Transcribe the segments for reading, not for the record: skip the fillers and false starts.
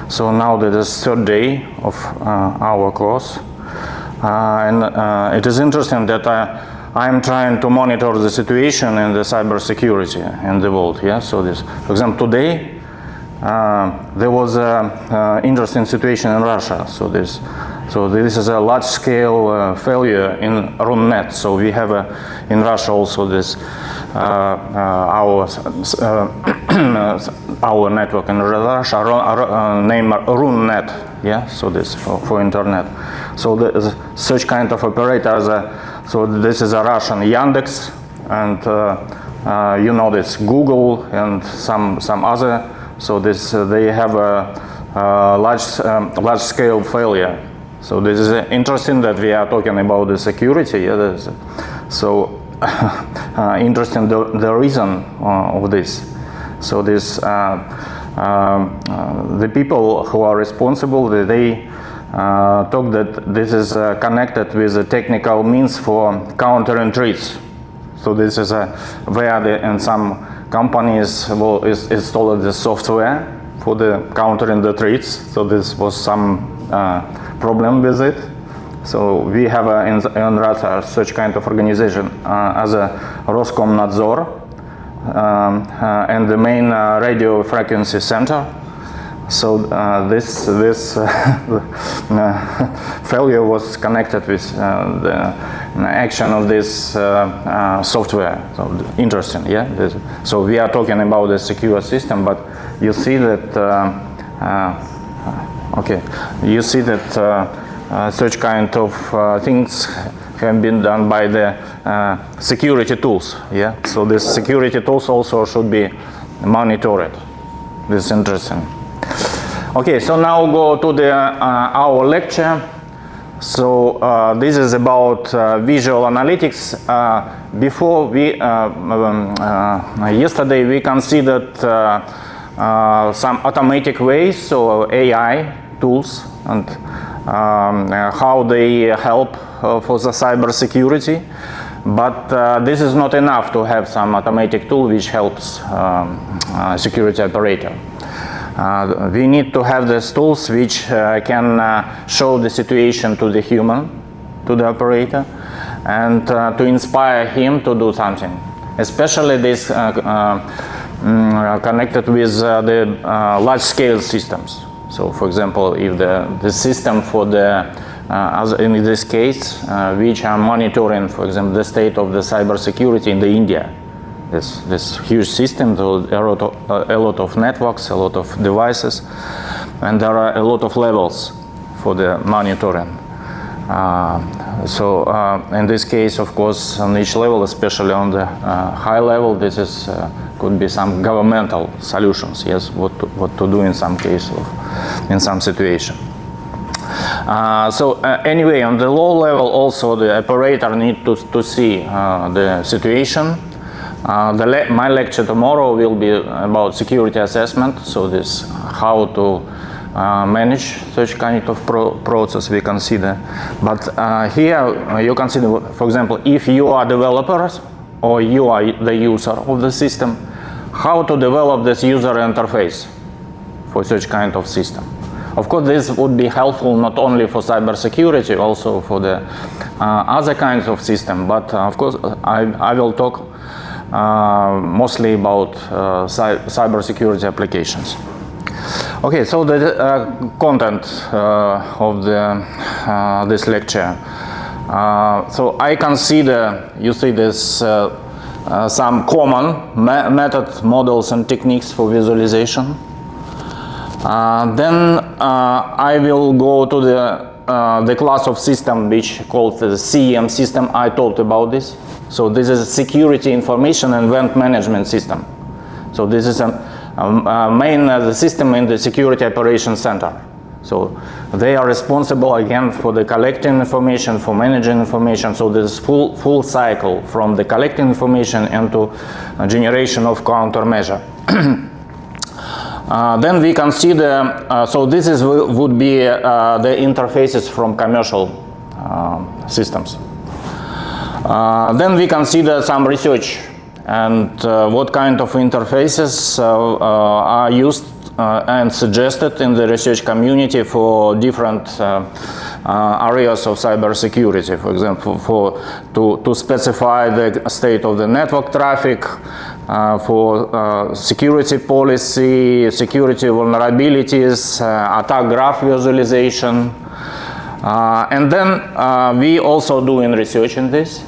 So now that is third day of our course, and it is interesting that I'm trying to monitor the situation in the cybersecurity in the world. Yeah. So this, for example, today there was an interesting situation in Russia. So this is a large-scale failure in RUNNet. So we have in Russia also this our network in Russia named RUNNet. Yeah. So this for internet. So there's such kind of operators. So this is a Russian Yandex, and you know this Google and some other. So this they have a large scale failure. So this is interesting that we are talking about the security. Yeah, so interesting the reason of this. So this the people who are responsible, they talk that this is connected with the technical means for countering threats. So this is where in some companies will install the software for the countering the threats. So this was some problem with it. So we have in Russia such kind of organization as a Roskomnadzor and the main radio frequency center. So this failure was connected with the action of this software. So interesting, yeah. So we are talking about the secure system, but you see that you see that such kind of things have been done by the security tools. Yeah. So this security tools also should be monitored. This is interesting. Okay, so now go to the our lecture. So this is about visual analytics. Before we yesterday we considered some automatic ways, so AI tools, and how they help for the cybersecurity. But this is not enough to have some automatic tool which helps security operator. We need to have these tools which can show the situation to the human, to the operator, and to inspire him to do something. Especially this connected with the large-scale systems. So, for example, if the system for the, as in this case, which are monitoring, for example, the state of the cybersecurity in the India. This huge system, a lot of networks, a lot of devices, and there are a lot of levels for the monitoring. So in this case, of course, on each level, especially on the high level, this is could be some governmental solutions. Yes, what to do in some case in some situation. Anyway, on the low level, also the operator need to see the situation. My lecture tomorrow will be about security assessment, so this how to manage such kind of process we consider. But here you consider, for example, if you are developers or you are the user of the system, how to develop this user interface for such kind of system. Of course, this would be helpful not only for cybersecurity, also for the other kinds of system. But of course, I will talk mostly about cybersecurity applications. Okay, so the content of this lecture. So I consider, you see this, some common method, models and techniques for visualization. Then I will go to the class of system which called the CEM system. I talked about this. So this is a security information and event management system. So this is a main system in the security operations center. So they are responsible again for the collecting information, for managing information. So this full cycle from the collecting information into generation of countermeasure. Then we consider, so this would be the interfaces from commercial systems. Then we consider some research and what kind of interfaces are used and suggested in the research community for different areas of cybersecurity. For example, to specify the state of the network traffic, for security policy, security vulnerabilities, attack graph visualization. And then we also doing research in this.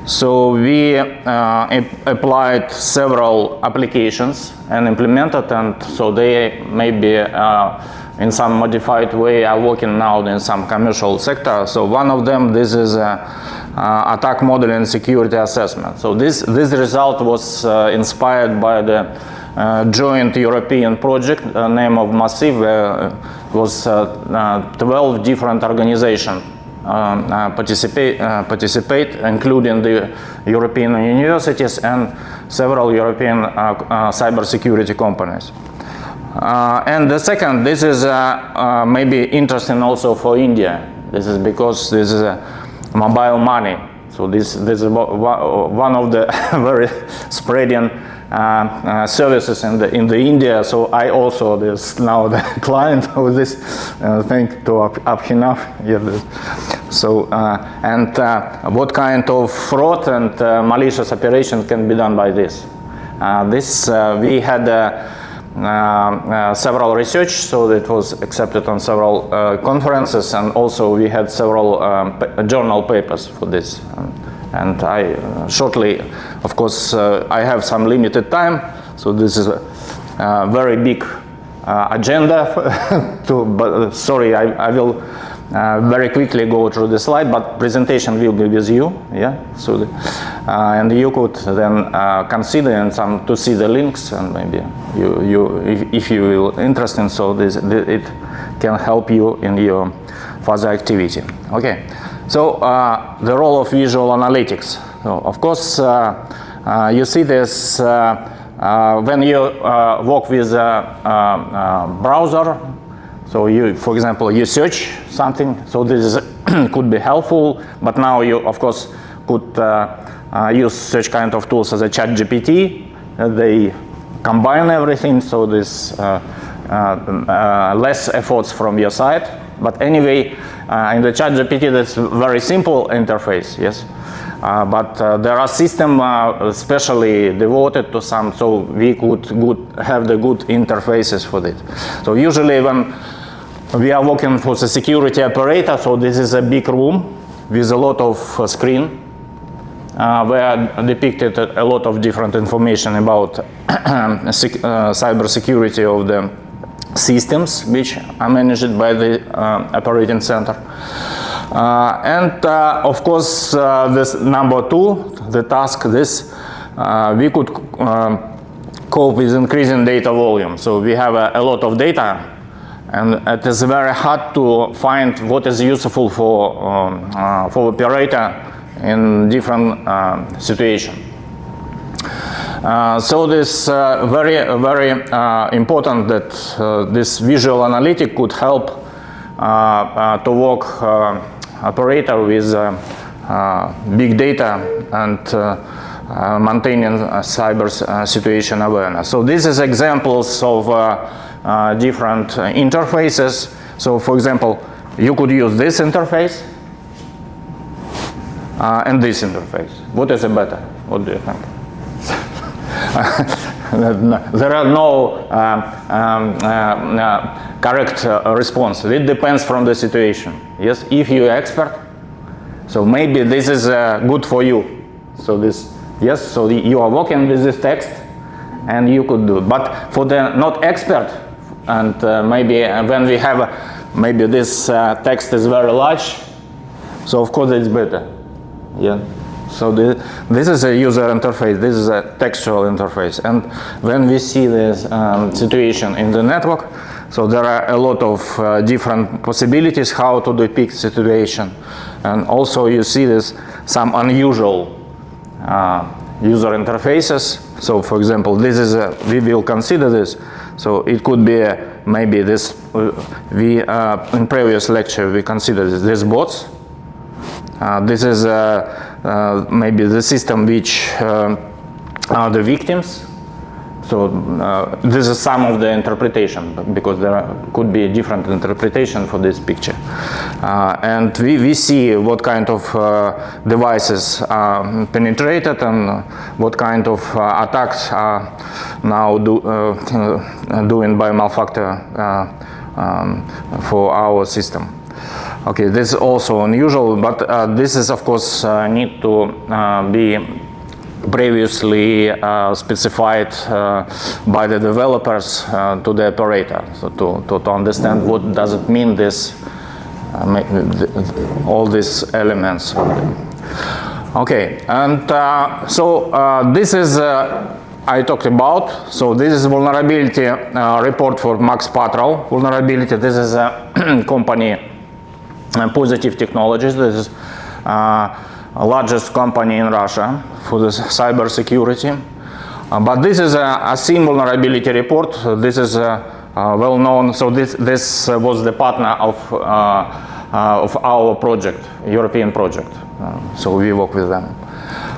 So we applied several applications and implemented, and so they maybe in some modified way are working now in some commercial sector. So one of them, this is attack model and security assessment. So this result was inspired by the joint European project, name of Massive, was 12 different organizations participate, including the European universities and several European cybersecurity companies. And the second, this is maybe interesting also for India. This is because this is mobile money. So this is one of the very spreading services in the India. So I also this now the client of this thing to Abhinav. So and what kind of fraud and malicious operation can be done by this? We had several research, so it was accepted on several conferences, and also we had several journal papers for this. And I shortly, of course, I have some limited time, so this is a very big agenda. But sorry, I will very quickly go through the slide, but presentation will be with you, yeah. So, and you could then consider and to see the links, and maybe if you will interested, so it can help you in your further activity. Okay. So the role of visual analytics. So of course, you see this when you work with a browser. So you, for example, you search something. So this could be helpful. But now you, of course, could use such kind of tools as a ChatGPT. They combine everything. So this less efforts from your side. But anyway, in the ChatGPT, that's very simple interface, yes. But there are systems specially devoted to some, so we could have the good interfaces for this. So usually when we are working for the security operator, so this is a big room with a lot of screen where depicted a lot of different information about cybersecurity of the systems which are managed by the operating center. And of course, this number two, the task, we could cope with increasing data volume. So we have a lot of data, and it is very hard to find what is useful for operator in different situations. So this very important that this visual analytic could help to work operator with big data and maintaining cyber situation awareness. So this is examples of different interfaces. So for example, you could use this interface and this interface. What is better? What do you think? There are no correct response. It depends from the situation. Yes, if you're expert, so maybe this is good for you. So this, yes, so you are working with this text, and you could do. But for the not expert, and maybe when we have, maybe this text is very large, so of course it's better. Yeah. So this is a user interface, this is a textual interface. And when we see this situation in the network, so there are a lot of different possibilities how to depict situation. And also you see this some unusual user interfaces. So for example, this is we will consider this. So it could be maybe this, in previous lecture we considered this bots. This is maybe the system which are the victims. So this is some of the interpretation, because there could be different interpretation for this picture. And we see what kind of devices are penetrated and what kind of attacks are now doing by malfactor for our system. Okay, this is also unusual, but this is of course need to be previously specified by the developers to the operator, so to understand what does it mean, this all these elements. Okay, and so this is I talked about. So this is vulnerability report for Max Patrol vulnerability. This is a company, Positive Technologies. This is largest company in Russia for the cybersecurity. But this is a SIEM vulnerability report. This is well known. So this was the partner of our project, European project. So we work with them.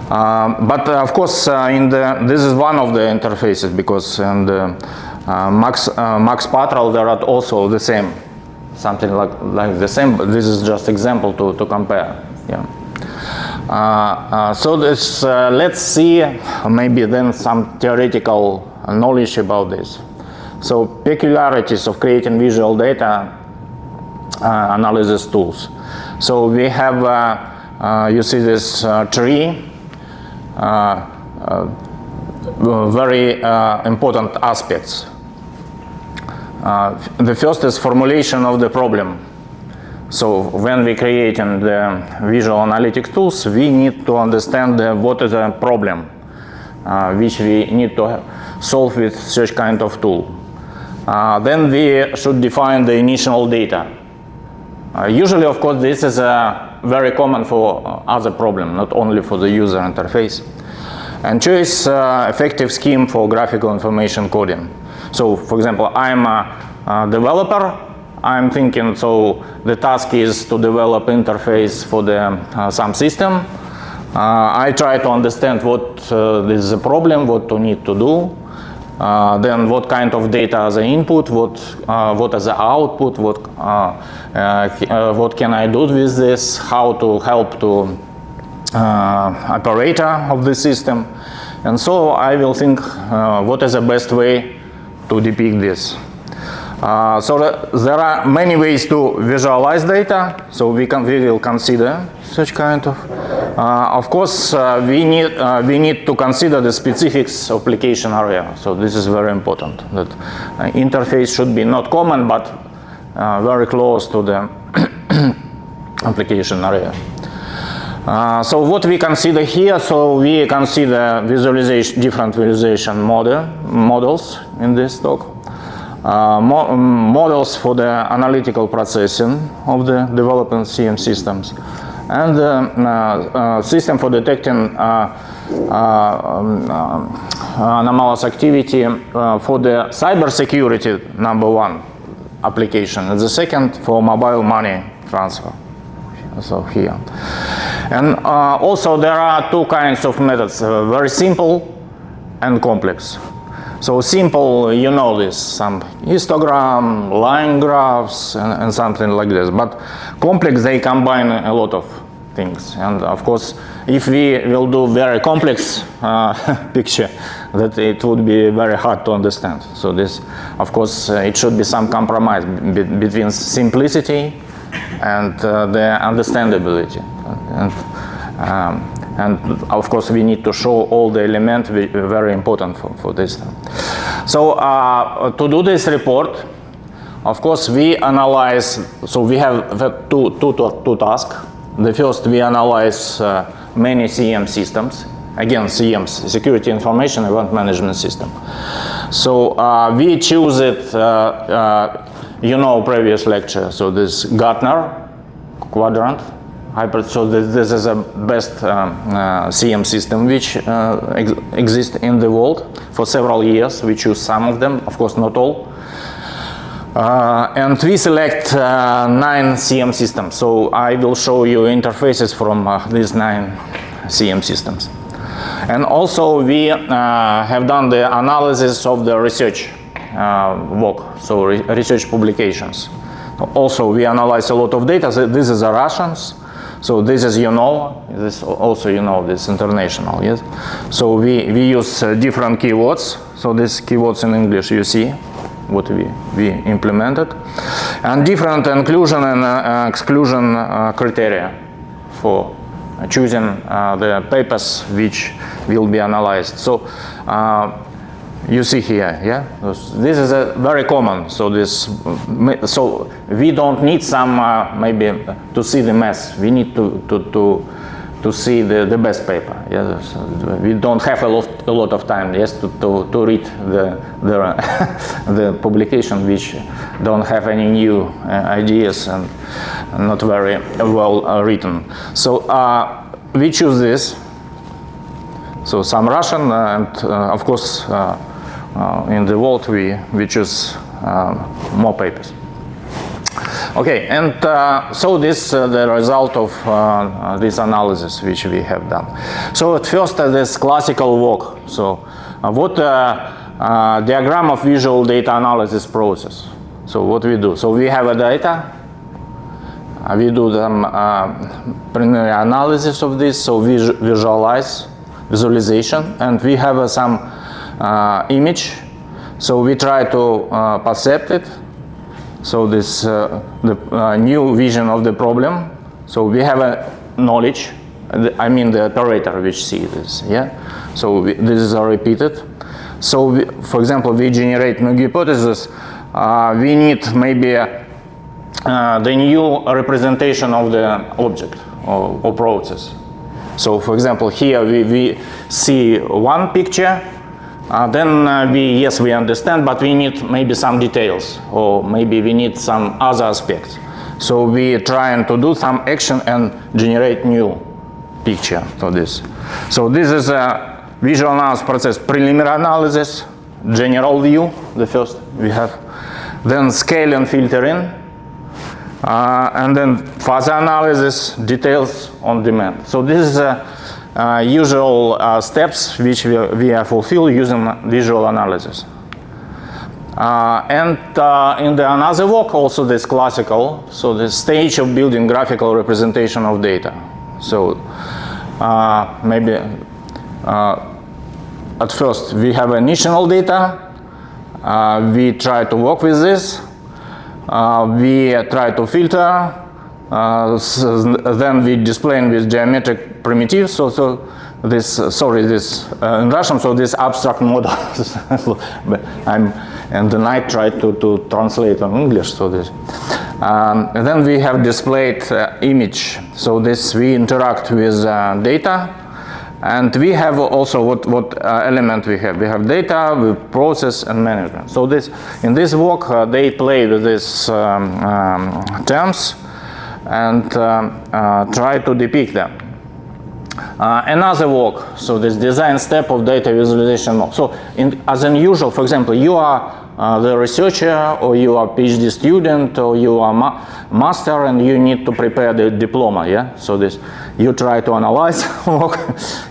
But of course, this is one of the interfaces, because in the Max Patrol there are also the same, something like the same. But this is just example to compare. Yeah. So this, let's see maybe then some theoretical knowledge about this. So peculiarities of creating visual data analysis tools. So we have, you see this tree, very important aspects. The first is formulation of the problem. So when we create the visual analytic tools, we need to understand what is the problem which we need to solve with such kind of tool. Then we should define the initial data. Usually, of course, this is very common for other problem, not only for the user interface. And choose effective scheme for graphical information coding. So, for example, I'm a developer. I'm thinking, so the task is to develop interface for the some system. I try to understand what is the problem, what to need to do. Then what kind of data as an input, what as an output, what can I do with this, how to help to operator of the system. And so I will think what is the best way to depict this. So there are many ways to visualize data, so we will consider such kind of course, we need to consider the specifics of application area. So this is very important, that interface should be not common, but very close to the application area. So what we consider here, so we consider different visualization models in this talk. Models for the analytical processing of the developing CM systems, and the system for detecting anomalous activity for the cybersecurity #1 application, and the second for mobile money transfer. So here. And also there are two kinds of methods, very simple and complex. So simple, you know this, some histogram, line graphs, and something like this. But complex, they combine a lot of things. And of course, if we will do very complex picture, that it would be very hard to understand. So this, of course, it should be some compromise between simplicity and the understandability. And of course, we need to show all the elements very important for this. So to do this report, of course, we analyze. So we have two tasks. The first, we analyze many CM systems. Again, CMs, Security Information Event Management System. So we choose it. You know, previous lecture. So this Gartner quadrant. So this is the best CM system which exists in the world. For several years, we choose some of them, of course not all. And we select 9 CM systems. So I will show you interfaces from these 9 CM systems. And also we have done the analysis of the research work, so research publications. Also we analyze a lot of data. So this is the Russians. So this is this also this international, yes. So we use different keywords. So these keywords in English you see what we implemented, and different inclusion and exclusion criteria for choosing the papers which will be analyzed. So you see here, yeah, this is a very common. So so we don't need some maybe to see the mess. We need to see the best paper. Yeah, so we don't have a lot of time, yes, to read the publication which don't have any new ideas and not very well written. So we choose this. So some Russian and of course in the world we choose more papers. Okay, and so this the result of this analysis which we have done. So at first this classical work. So what diagram of visual data analysis process. So what we do? So we have a data. We do the preliminary analysis of this. So we visualization, and we have some image. So we try to perceive it. So this the new vision of the problem. So we have a knowledge. I mean the operator which see this. Yeah. So this is repeated. So for example, we generate new hypothesis. We need maybe the new representation of the object or process. So for example, here we see one picture. Then we understand, but we need maybe some details, or maybe we need some other aspects. So we trying to do some action and generate new picture for this. So this is a visual analysis process, preliminary analysis, general view, the first we have, then scale and filtering, and then further analysis, details on demand. So this is a usual steps which we fulfill using visual analysis. And in the another work also this classical, so the stage of building graphical representation of data. So maybe at first we have initial data, we try to work with this, we try to filter, then we display with geometric primitives. So this, in Russian, so this abstract model. I'm in the night tried to translate on English. So this, and then we have displayed image. So this we interact with data, and we have also what element we have. We have data, with process and management. So this in this work they play with these terms and try to depict them. Another work, so this design step of data visualization model. So as unusual, for example, you are the researcher, or you are PhD student, or you are master, and you need to prepare the diploma, yeah? So this, you try to analyze work,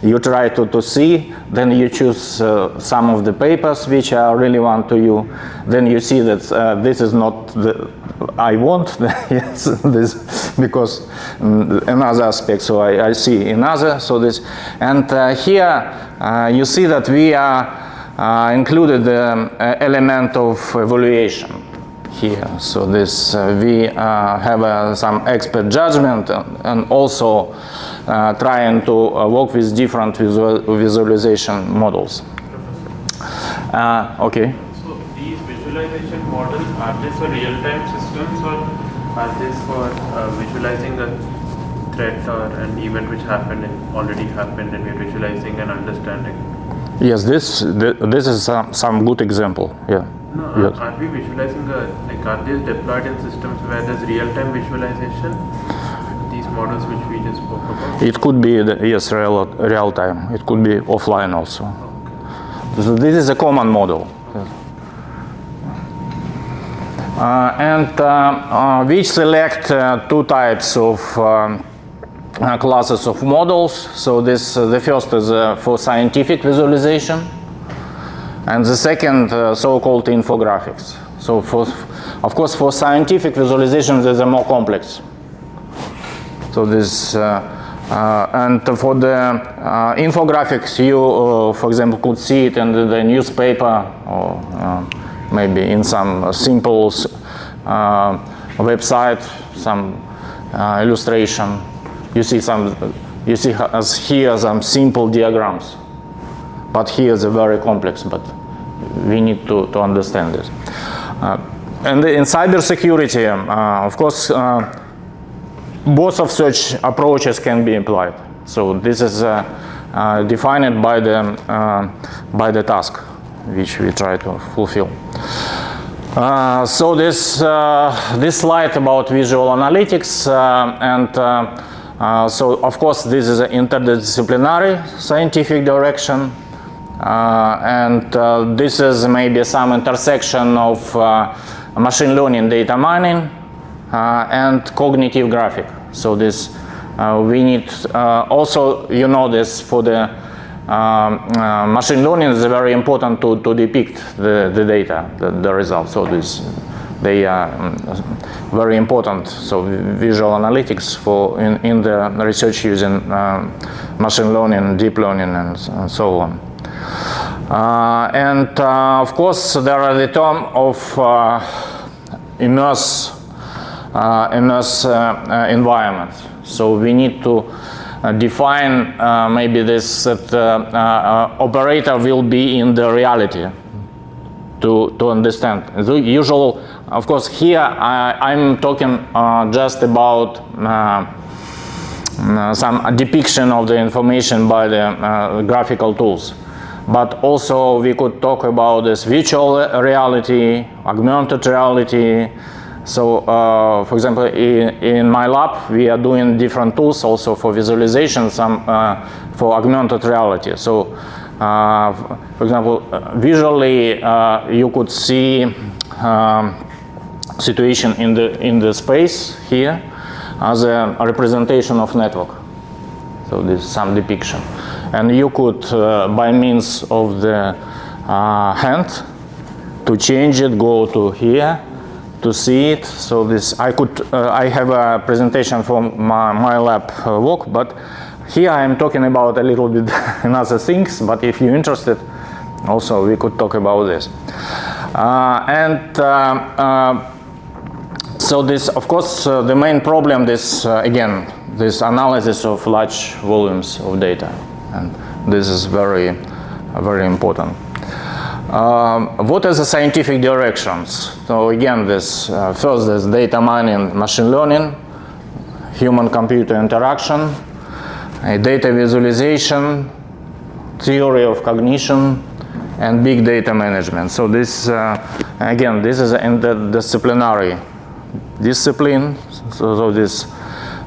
you try to see, then you choose some of the papers which are relevant to you, then you see that this is not the I want, yes, this, because another aspect, so I see another, so this, and here you see that we are included the element of evaluation here. So this we have some expert judgment and also trying to work with different visualization models. Okay. So these visualization models, are they for real-time systems, or are they for visualizing a threat or an event which happened and already happened, and we're visualizing and understanding? Yes, this is some good example. Yeah. No, yes. Are we visualizing like, are these deployed in systems where there's real-time visualization? These models which we just spoke about. It could be yes, real time. It could be offline also. Okay. So this is a common model. And we select two types of classes of models. So this the first is for scientific visualization, and the second so-called infographics. So of course for scientific visualization these are more complex. So this and for the infographics you for example could see it in the newspaper or maybe in some simple website, some illustration. You see here some simple diagrams, but here is very complex. But we need to understand this. And in cybersecurity, of course, both of such approaches can be applied. So this is defined by the task which we try to fulfill. So this slide about visual analytics, so of course this is an interdisciplinary scientific direction, and this is maybe some intersection of machine learning, data mining, and cognitive graphic. So this we need also, you know, this for the machine learning is very important to depict the data, the results. So they are very important. So visual analytics for in the research using machine learning, deep learning, and so on. And of course there are the term of immerse environment. So we need to define maybe this that operator will be in the reality to understand. The usual, of course, here I'm talking just about some depiction of the information by the graphical tools. But also we could talk about this virtual reality, augmented reality. So, for example, in my lab, we are doing different tools also for visualization, some for augmented reality. So, for example, visually, you could see situation in the space here as a representation of network. So this is some depiction, and you could, by means of the hand, to change it, go to here, to see it. So this I have a presentation from my lab work, but here I am talking about a little bit another things, but if you're interested, also we could talk about this. So this, of course, the main problem, this again, this analysis of large volumes of data, and this is very important. What are the scientific directions? So again, this first is data mining, machine learning, human-computer interaction, data visualization, theory of cognition, and big data management. So this, again, this is interdisciplinary discipline. So this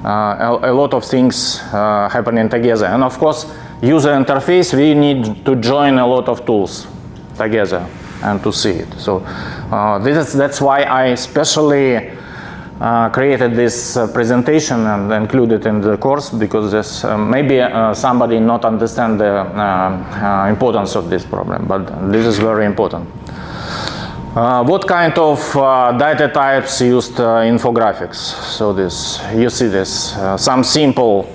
a lot of things happening together, and of course, user interface. We need to join a lot of tools together and to see it. So that's why I especially created this presentation and included in the course, because this maybe somebody not understand the importance of this problem, but this is very important. What kind of data types used infographics? So this, you see this, some simple.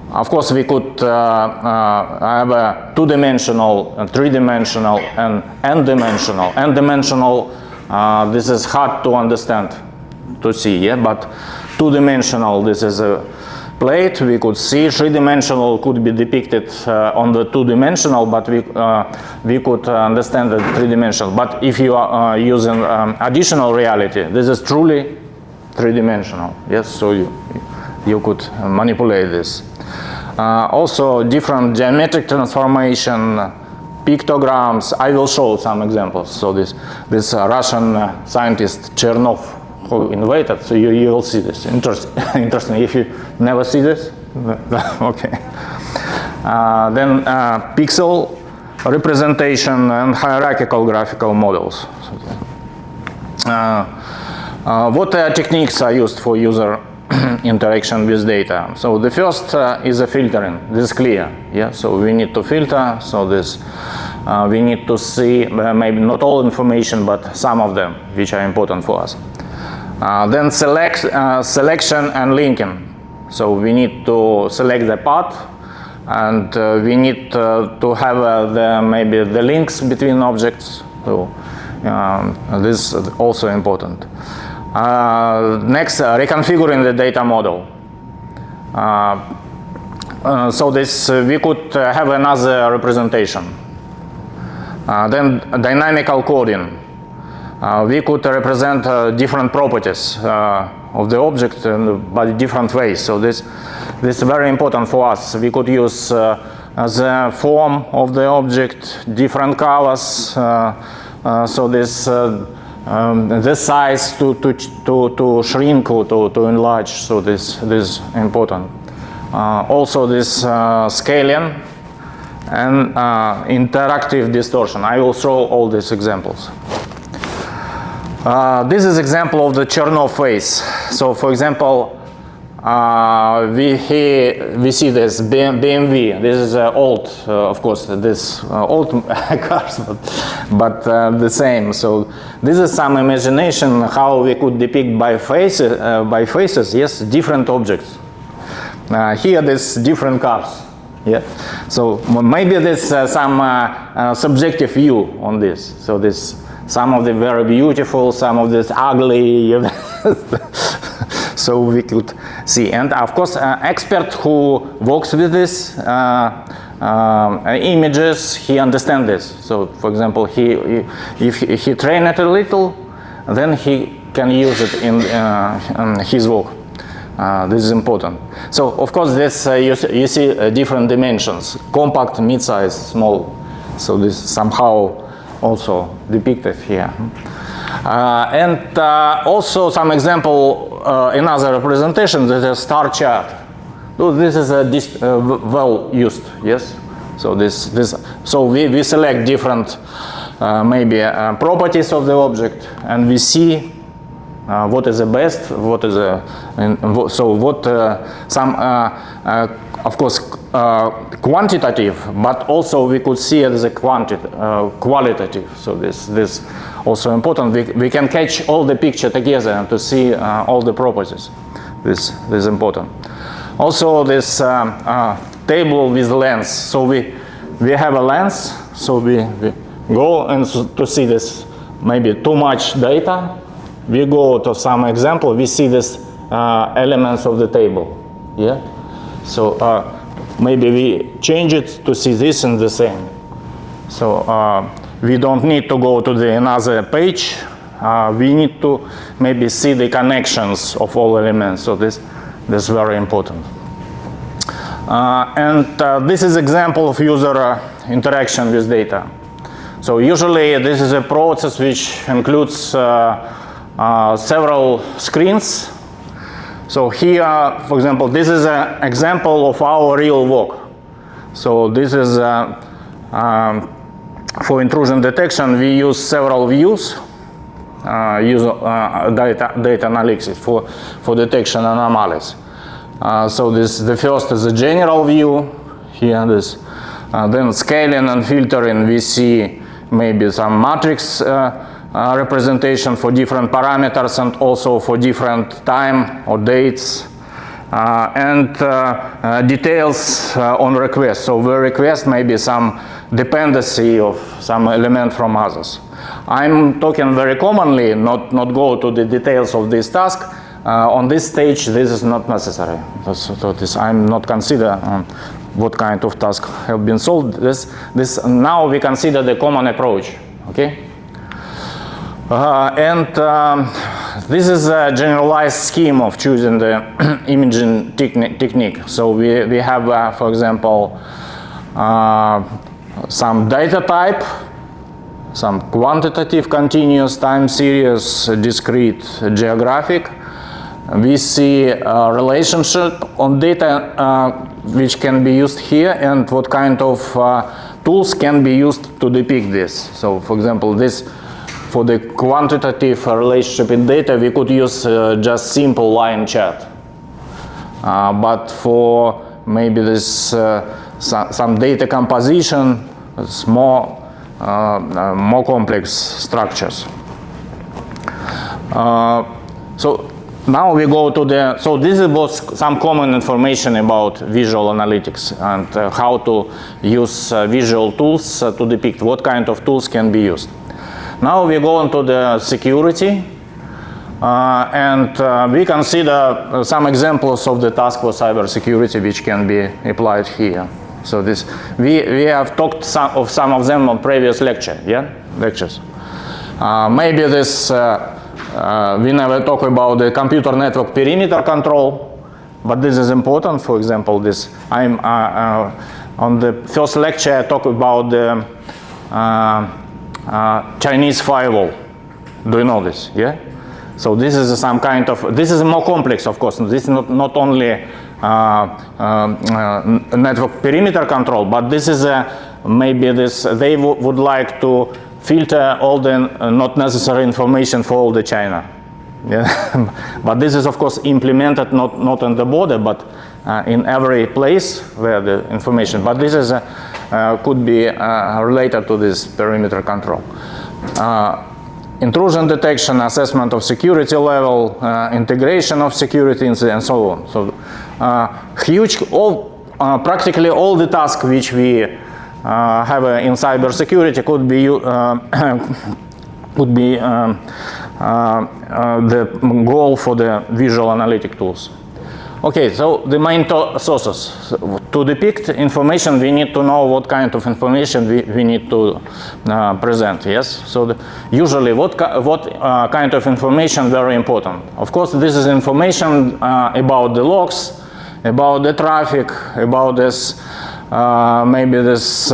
Of course, we could have a two-dimensional, three-dimensional, and n-dimensional. N-dimensional, this is hard to understand, to see, yeah? But two-dimensional, this is a plate, we could see. Three-dimensional could be depicted on the two-dimensional, but we could understand the three-dimensional. But if you are using additional reality, this is truly three-dimensional, yes? So you could manipulate this. Also different geometric transformation, pictograms. I will show some examples. So this Russian scientist Chernov, who invented, so you will see this. Interesting. If you never see this, okay. Then pixel representation and hierarchical graphical models. What techniques are used for user interaction with data. So the first is a filtering. This is clear. Yeah. So we need to filter. So this we need to see maybe not all information, but some of them which are important for us. Then selection and linking. So we need to select the path, and we need to have maybe the links between objects. So this is also important. Next, reconfiguring the data model. So this we could have another representation. Then dynamical coding. We could represent different properties of the object by different ways. So this is very important for us. We could use the form of the object, different colors. So this the size to shrink or to enlarge. So this is important. Also this scaling and interactive distortion. I will show all these examples. This is example of the Chernow phase. So for example, we see this BMW. This is old, of course, this old cars, but the same. So this is some imagination how we could depict by faces, yes, different objects. Here, this different cars. Yeah. So maybe there's some subjective view on this. So this. Some of them very beautiful, some of this ugly. So we could see. And of course, expert who works with this images, he understands this. So for example, if he train it a little, then he can use it in his work. This is important. So of course, this you see different dimensions: compact, mid-size, small. So this somehow also depicted here. And also some example, another representation, that is a star chart. So this is well used, yes? So so we select different maybe properties of the object, and we see what is the best, what is so what some of course quantitative, but also we could see it as a qualitative. So this also important. We can catch all the picture together and to see all the properties. This is important. Also this table with lens. So we have a lens. So we go and to see this maybe too much data. We go to some example. We see this elements of the table. Yeah. So maybe we change it to see this and the same. So we don't need to go to another page. We need to maybe see the connections of all elements. So this is very important. And this is example of user interaction with data. So usually this is a process which includes several screens. So here, for example, this is an example of our real work. So this is for intrusion detection, we use several views, data analysis for detection anomalies. So the first is a general view. Here this, then scaling and filtering. We see maybe some matrix representation for different parameters and also for different time or dates, and details on request. So we request maybe some dependency of some element from others. I'm talking very commonly, not go to the details of this task. On this stage, this is not necessary. So I'm not consider what kind of task have been solved. Now we consider the common approach. Okay. This is a generalized scheme of choosing the imaging technique. So we have, for example, some data type, some quantitative continuous time series, discrete geographic. We see a relationship on data which can be used here, and what kind of tools can be used to depict this. So for example, this for the quantitative relationship in data, we could use just simple line chart. but for maybe this some data composition, it's more complex structures. So now we go to the, so this was some common information about visual analytics and how to use visual tools to depict what kind of tools can be used. Now we go into the security, and we consider some examples of the task for cybersecurity which can be applied here. So this, we have talked of some of them on previous lectures. Maybe this, we never talk about the computer network perimeter control, but this is important. For example, this, I'm on the first lecture I talk about the Chinese firewall. Do you know this? Yeah. So this is some kind of, this is more complex, of course. This is not only network perimeter control, but this is maybe this, they would like to filter all the not necessary information for all the China. Yeah. But this is of course implemented not on the border, but in every place where the information, but this is could be related to this perimeter control. Intrusion detection, assessment of security level, integration of security and so on. So practically all the tasks which we have in cybersecurity could be the goal for the visual analytic tools. Okay, so the main sources. To depict information, we need to know what kind of information we need to present, yes? So usually what kind of information very important? Of course, this is information about the logs, about the traffic, about this, maybe this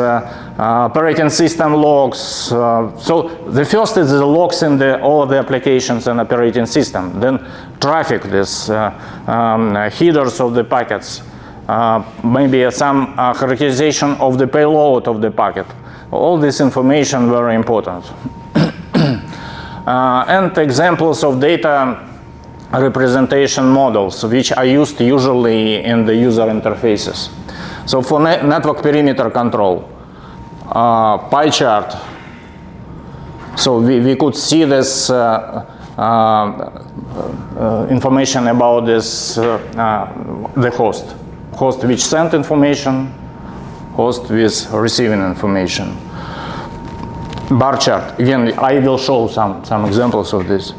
operating system logs. So the first is the logs in all the applications and operating system. Then traffic, this headers of the packets. Maybe some characterization of the payload of the packet. All this information very important. And examples of data representation models, which are used usually in the user interfaces. So for network perimeter control, pie chart. So we could see this information about this the host which sent information, host with receiving information. Bar chart. Again, I will show some examples of this.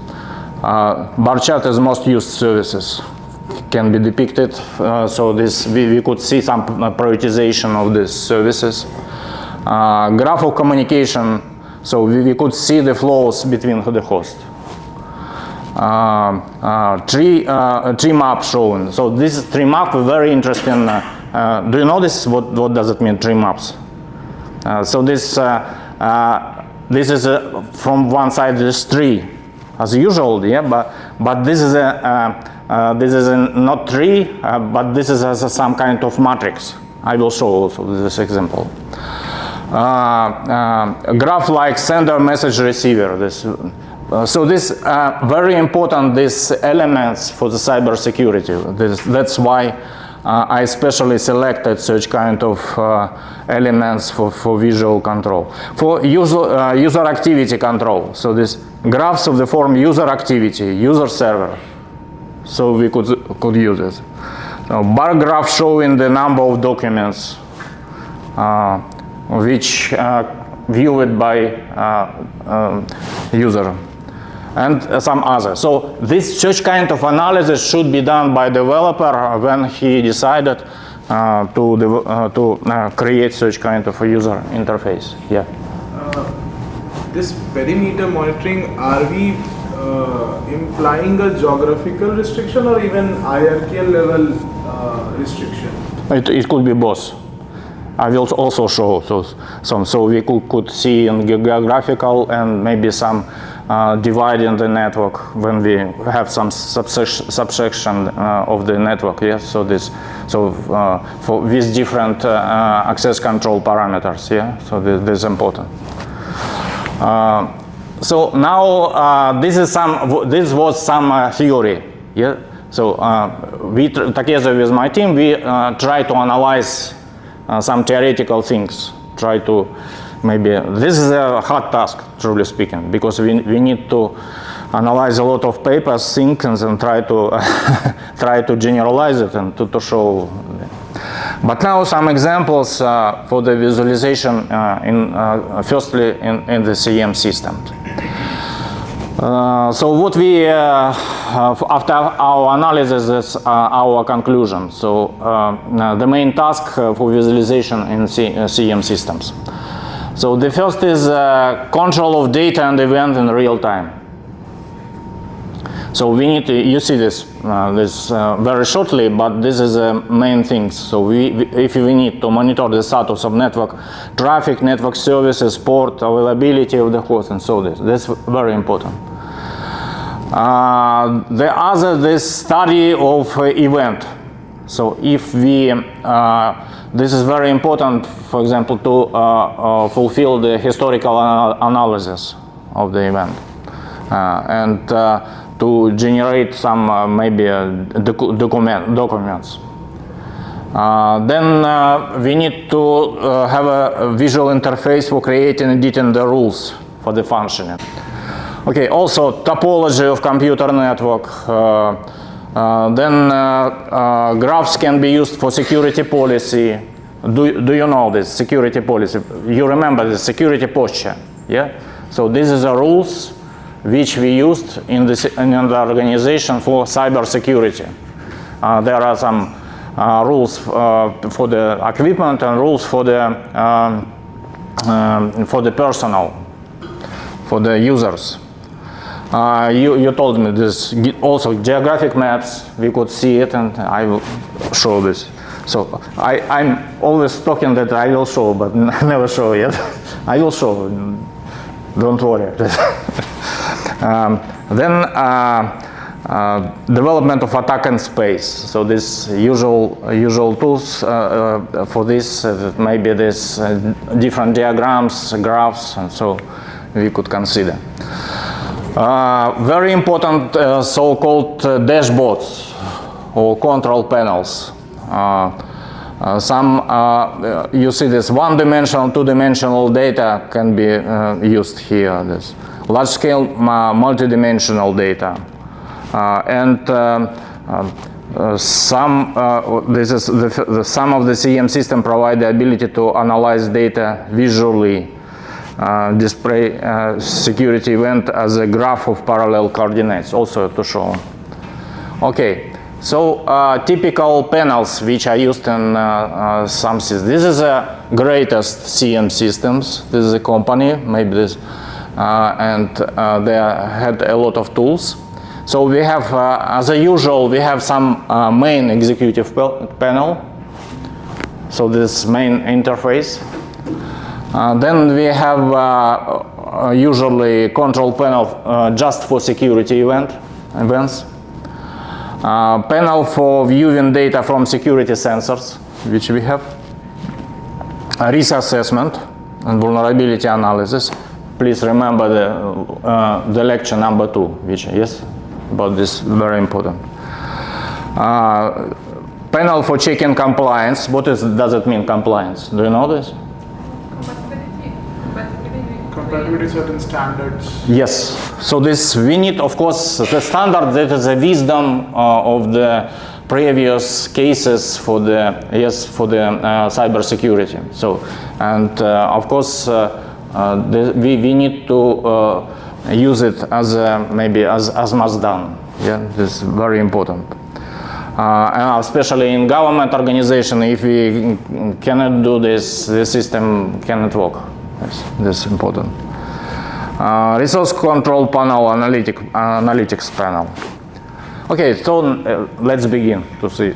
Bar chart is most used services. Can be depicted, so this we could see some prioritization of these services. Graph of communication, so we could see the flows between the host. Tree map shown. So this tree map is very interesting. Do you know this? What does it mean, tree maps? So this is from one side this tree, as usual, yeah. But this is not tree, but this is some kind of matrix. I will show also this example. Graph like sender, message, receiver. This, so this very important. These elements for the cybersecurity. That's why I especially selected such kind of elements for visual control. For user activity control. So this graphs of the form user activity, user server. So we could use it. Bar graph showing the number of documents which viewed by user, and some other. So such kind of analysis should be done by developer when he decided to create such kind of a user interface. Yeah. This perimeter monitoring, are we implying a geographical restriction or even hierarchical level restriction? It could be both. I will also show some. So we could see in geographical and maybe some divide in the network when we have some subsection of the network. Yes. So for with different access control parameters. Yeah. So this is important. So now this was some theory. Yeah. So together with my team, we try to analyze some theoretical things. Try to this is a hard task, truly speaking, because we need to analyze a lot of papers, think, and try to try to generalize it and to show. But now some examples for the visualization firstly in the CM system. So what we, after our analysis, is our conclusion. So the main task for visualization in CM systems. So the first is control of data and event in real time. So we need to, you see this very shortly, but this is the main things. So if we need to monitor the status of network traffic, network services, port availability of the host, and so that's very important. The other, this study of event. So if we, this is very important, for example, to fulfill the historical analysis of the event. And to generate some maybe documents. Then we need to have a visual interface for creating and editing the rules for the functioning. Okay, also topology of computer network. Then graphs can be used for security policy. Do you know this security policy? You remember the security posture, yeah? So this is the rules which we used in the organization for cybersecurity. There are some rules for the equipment and rules for the personnel, for the users. You told me this, also geographic maps, we could see it, and I will show this. So I'm always talking that I will show, but never show yet. I will show, don't worry. Then development of attack in space. So this usual tools for this, maybe this different diagrams, graphs, and so we could consider. Very important so-called dashboards or control panels. You see this one-dimensional, two-dimensional data can be used here. This large-scale multi-dimensional data. Some of the CM system provide the ability to analyze data visually, display security event as a graph of parallel coordinates, also to show. Okay, so typical panels which are used in some systems. This is the greatest CM systems. This is a company, maybe this, and they had a lot of tools. So we have, as usual, we have some main executive panel. So this main interface. Then we have usually control panel just for security events. Panel for viewing data from security sensors, which we have. Risk assessment and vulnerability analysis. Please remember the lecture number 2, which yes, about this, very important. Panel for checking compliance. What does it mean, compliance? Do you know this? Compatibility certain standards. Yes. So this we need, of course, the standard that is the wisdom of the previous cases for the cybersecurity. So and of course we need to use it as maybe as must done. Yeah, this is very important. And especially in government organization, if we cannot do this, the system cannot work. Yes, this is important. Resource control panel, analytics panel. Okay, so let's begin to see.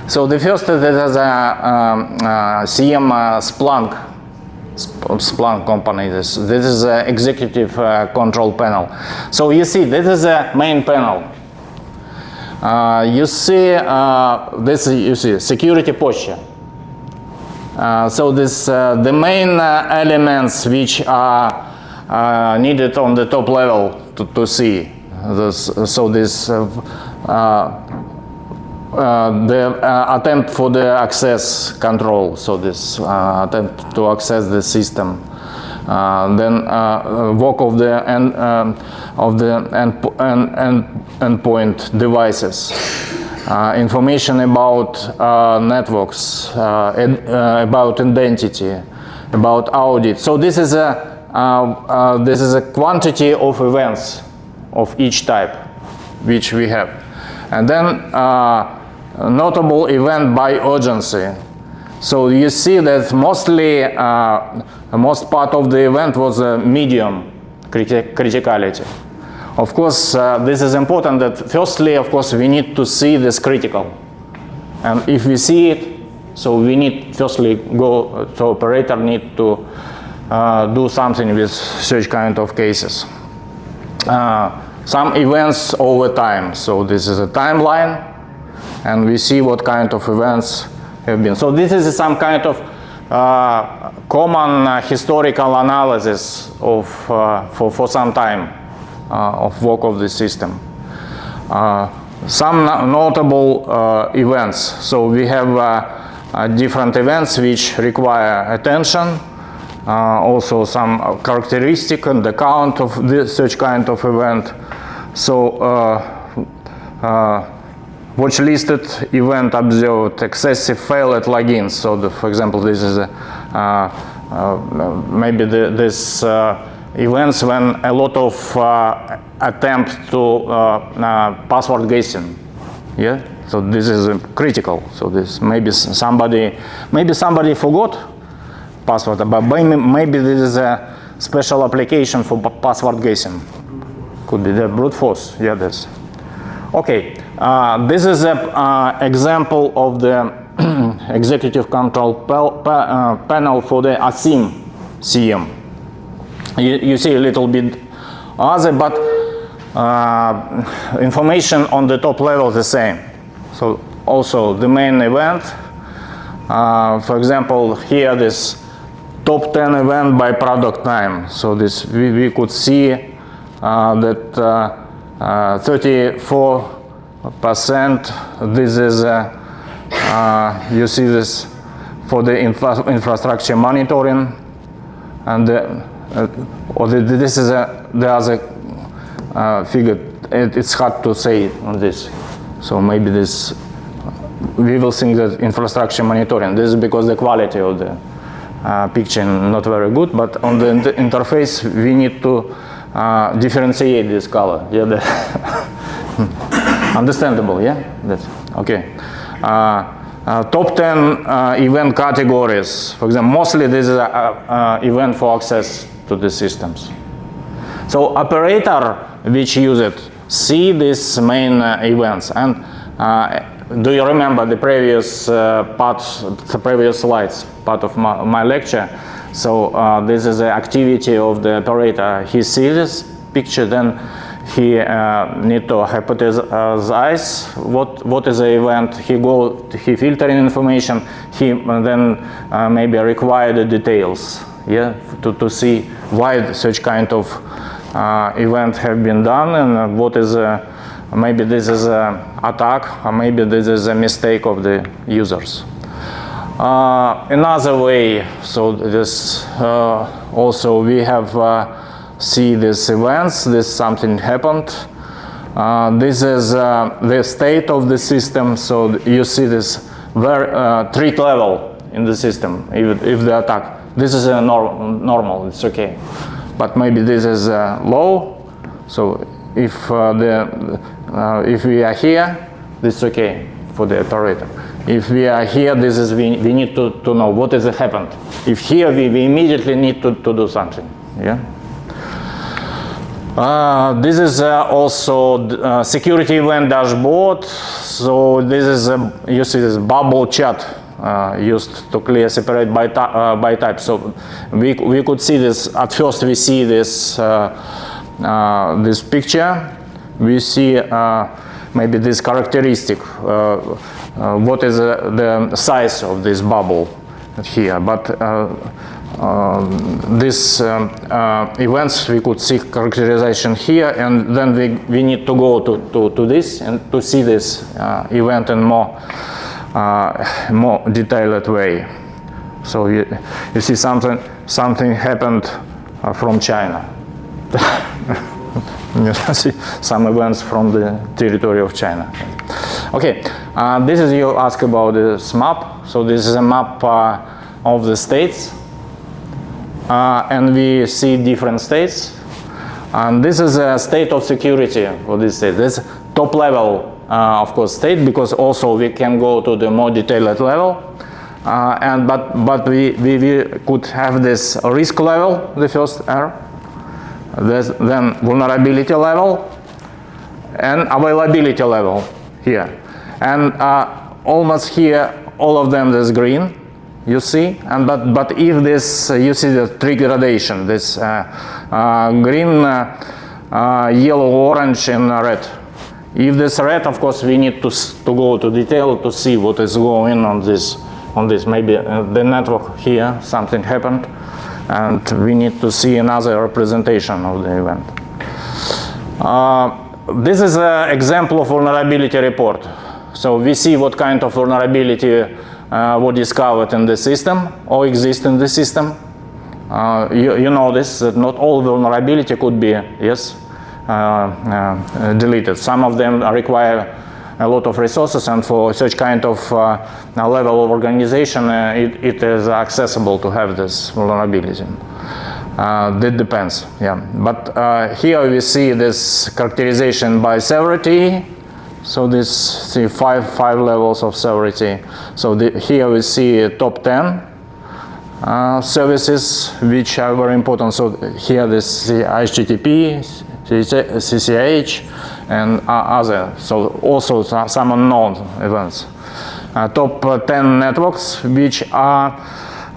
So the first is a CM Splunk company. This is an executive control panel. So you see, this is a main panel. You see this. You see security posture. So this the main elements which are needed on the top level to see. the attempt for the access control, so this attempt to access the system, then work of the endpoint devices, information about networks, about identity, about audit. So this is a quantity of events of each type which we have, and then notable event by urgency. So you see that mostly most part of the event was a medium criticality. Of course, this is important that firstly, of course, we need to see this critical, and if we see it, so we need firstly so operator need to do something with such kind of cases. Some events over time. So this is a timeline, and we see what kind of events have been. So this is some kind of common historical analysis of for some time of work of the system. Some notable events. So we have different events which require attention. Also some characteristic and the count of this such kind of event. So watch listed event observed excessive fail at logins. So for example, this is maybe this events when a lot of attempt to password guessing. Yeah. So this is critical. So this maybe somebody forgot password, but maybe this is a special application for password guessing. Could be the brute force. Yeah, this. Okay, this is an example of the executive control panel for the ASIM CM. You see a little bit other, but information on the top level is the same. So also the main event. For example, here this top 10 event by product time. So this we could see that 34%. This is you see this for the infrastructure monitoring, and this is the other figure. It's hard to say on this. So maybe this we will think that infrastructure monitoring. This is because the quality of the picture not very good, but on the interface we need to differentiate this color. Yeah, understandable. Yeah, that's okay. Top 10 event categories. For example, mostly this is an event for access to the systems. So operator which use it see these main events. And do you remember the previous the previous slides, part of my lecture? So this is the activity of the operator. He sees this picture, then he need to hypothesize what is the event. He filtering information. He then maybe require the details, yeah, to see why such kind of event have been done, and what is maybe this is an attack, or maybe this is a mistake of the users. Another way, so this also we have see these events. This something happened. This is the state of the system. So you see this very threat level in the system. If the attack, this is a normal, it's okay. But maybe this is low. So if we are here, this is okay for the operator. If we are here, this is we need to know what has happened. If here, we immediately need to do something. Yeah. This is also security event dashboard. So this is you see this bubble chart used to clear separate by type. So we could see this. At first, we see this this picture. We see maybe this characteristic. What is the size of this bubble here? But these events, we could see characterization here, and then we need to go to this and to see this event in more detailed way. So you see something happened from China. You see some events from the territory of China. Okay, this is, you ask about this map. So this is a map of the states, and we see different states. And this is a state of security for this state. This top level, of course, state, because also we can go to the more detailed level. But we could have this risk level, the first R. Then vulnerability level and availability level here. And almost here, all of them is green, you see. And but if this, you see the three gradation, this green, yellow, orange, and red. If this red, of course, we need to go to detail to see what is going on this. Maybe the network here, something happened, and we need to see another representation of the event. This is an example of vulnerability report. So we see what kind of vulnerability was discovered in the system or exist in the system. You know this, that not all vulnerability could be, yes, deleted. Some of them require a lot of resources, and for such kind of level of organization, it is accessible to have this vulnerability. That depends, yeah. But here we see this characterization by severity. So this, see, five levels of severity. So here we see top 10 services which are very important. So here this HTTP, CCH, and other. So also some unknown events. Top 10 networks which are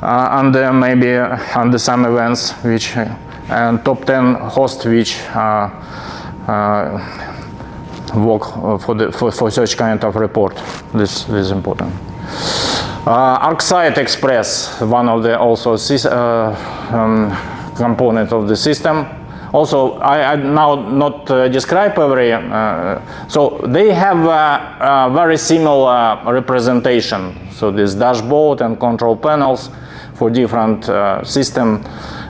under maybe under some events, which and top 10 hosts which work for such kind of report. This is important. ArcSight Express, one of the also component of the system. Also, I now not describe every, so they have a very similar representation. So this dashboard and control panels for different system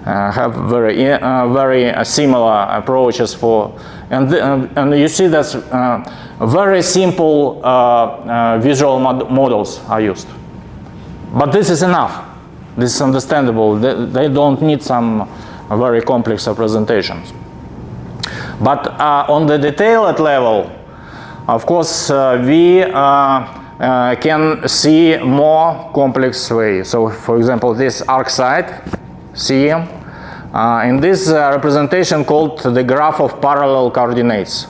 have very similar approaches for, and you see that very simple visual models are used. But this is enough. This is understandable. They don't need some very complex representations. But on the detailed level, of course, we can see more complex way. So, for example, this ArcSight CM, in this representation called the graph of parallel coordinates.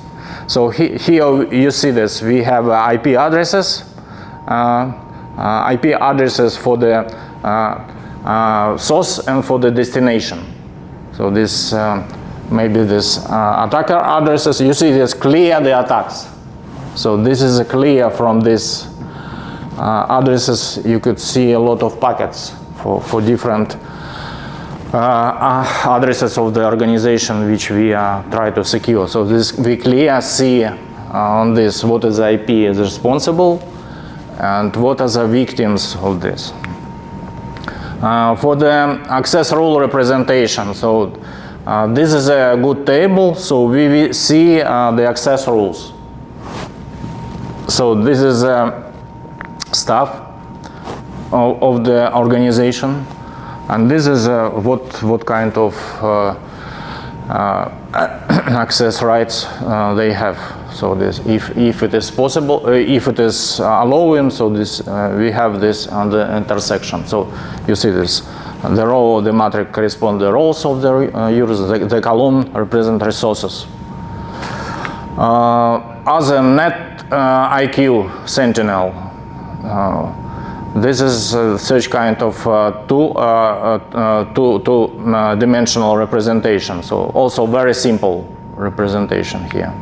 So here you see this. We have IP addresses for the source and for the destination. So this maybe this attacker addresses. You see this clear the attacks. So this is clear from this addresses. You could see a lot of packets for different addresses of the organization which we try to secure. So this we clearly see on this what is the IP is responsible and what are the victims of this. For the access rule representation, so this is a good table. So we see the access rules. So this is stuff of the organization, and this is what kind of access rights they have. So this, if it is possible, if it is allowing, so this we have this on the intersection. So you see this, the row, the matrix correspond the rows of the users. The column represent resources. Other net IQ Sentinel. This is such kind of two-dimensional representation. So also very simple representation here.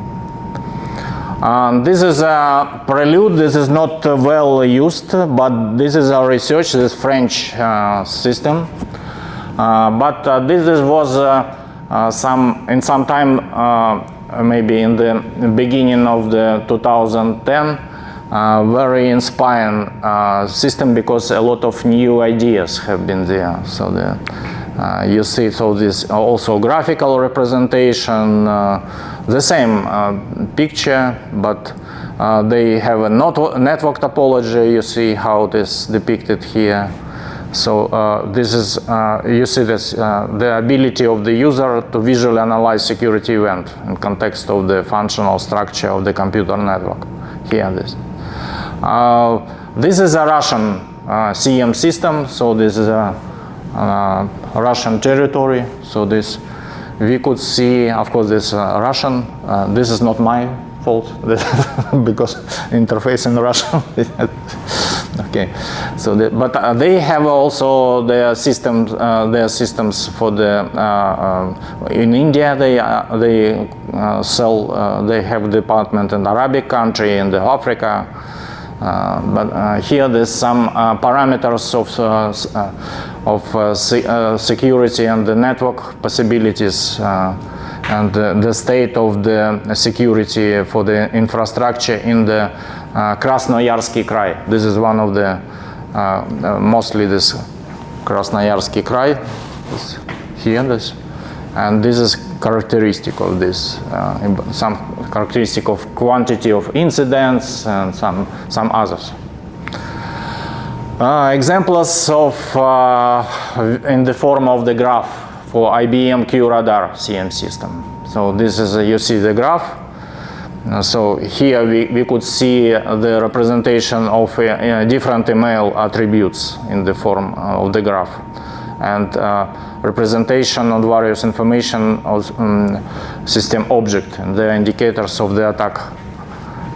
This is a prelude. This is not well used, but this is our research. This French system. But this was in some time, maybe in the beginning of the 2010, very inspiring system, because a lot of new ideas have been there. So you see, so this also graphical representation, the same picture, but they have a network topology. You see how it is depicted here. So this is, you see this, the ability of the user to visually analyze security event in context of the functional structure of the computer network. Here this is a Russian CM system, so this is a Russian territory. So this, we could see, of course, this Russian, this is not my fault, because interface in Russian. Okay, so but they have also their systems for the in India. They sell. They have department in Arabic country, in the Africa. But here there's some parameters of security and the network possibilities, and the state of the security for the infrastructure in the Krasnoyarsky Krai. This is one of the mostly this Krasnoyarsky Krai. And this is characteristic of this, some characteristic of quantity of incidents and some others. Examples of in the form of the graph for IBM QRadar CM system. So this is you see the graph. So here we could see the representation of different email attributes in the form of the graph, and representation of various information of system object and the indicators of the attack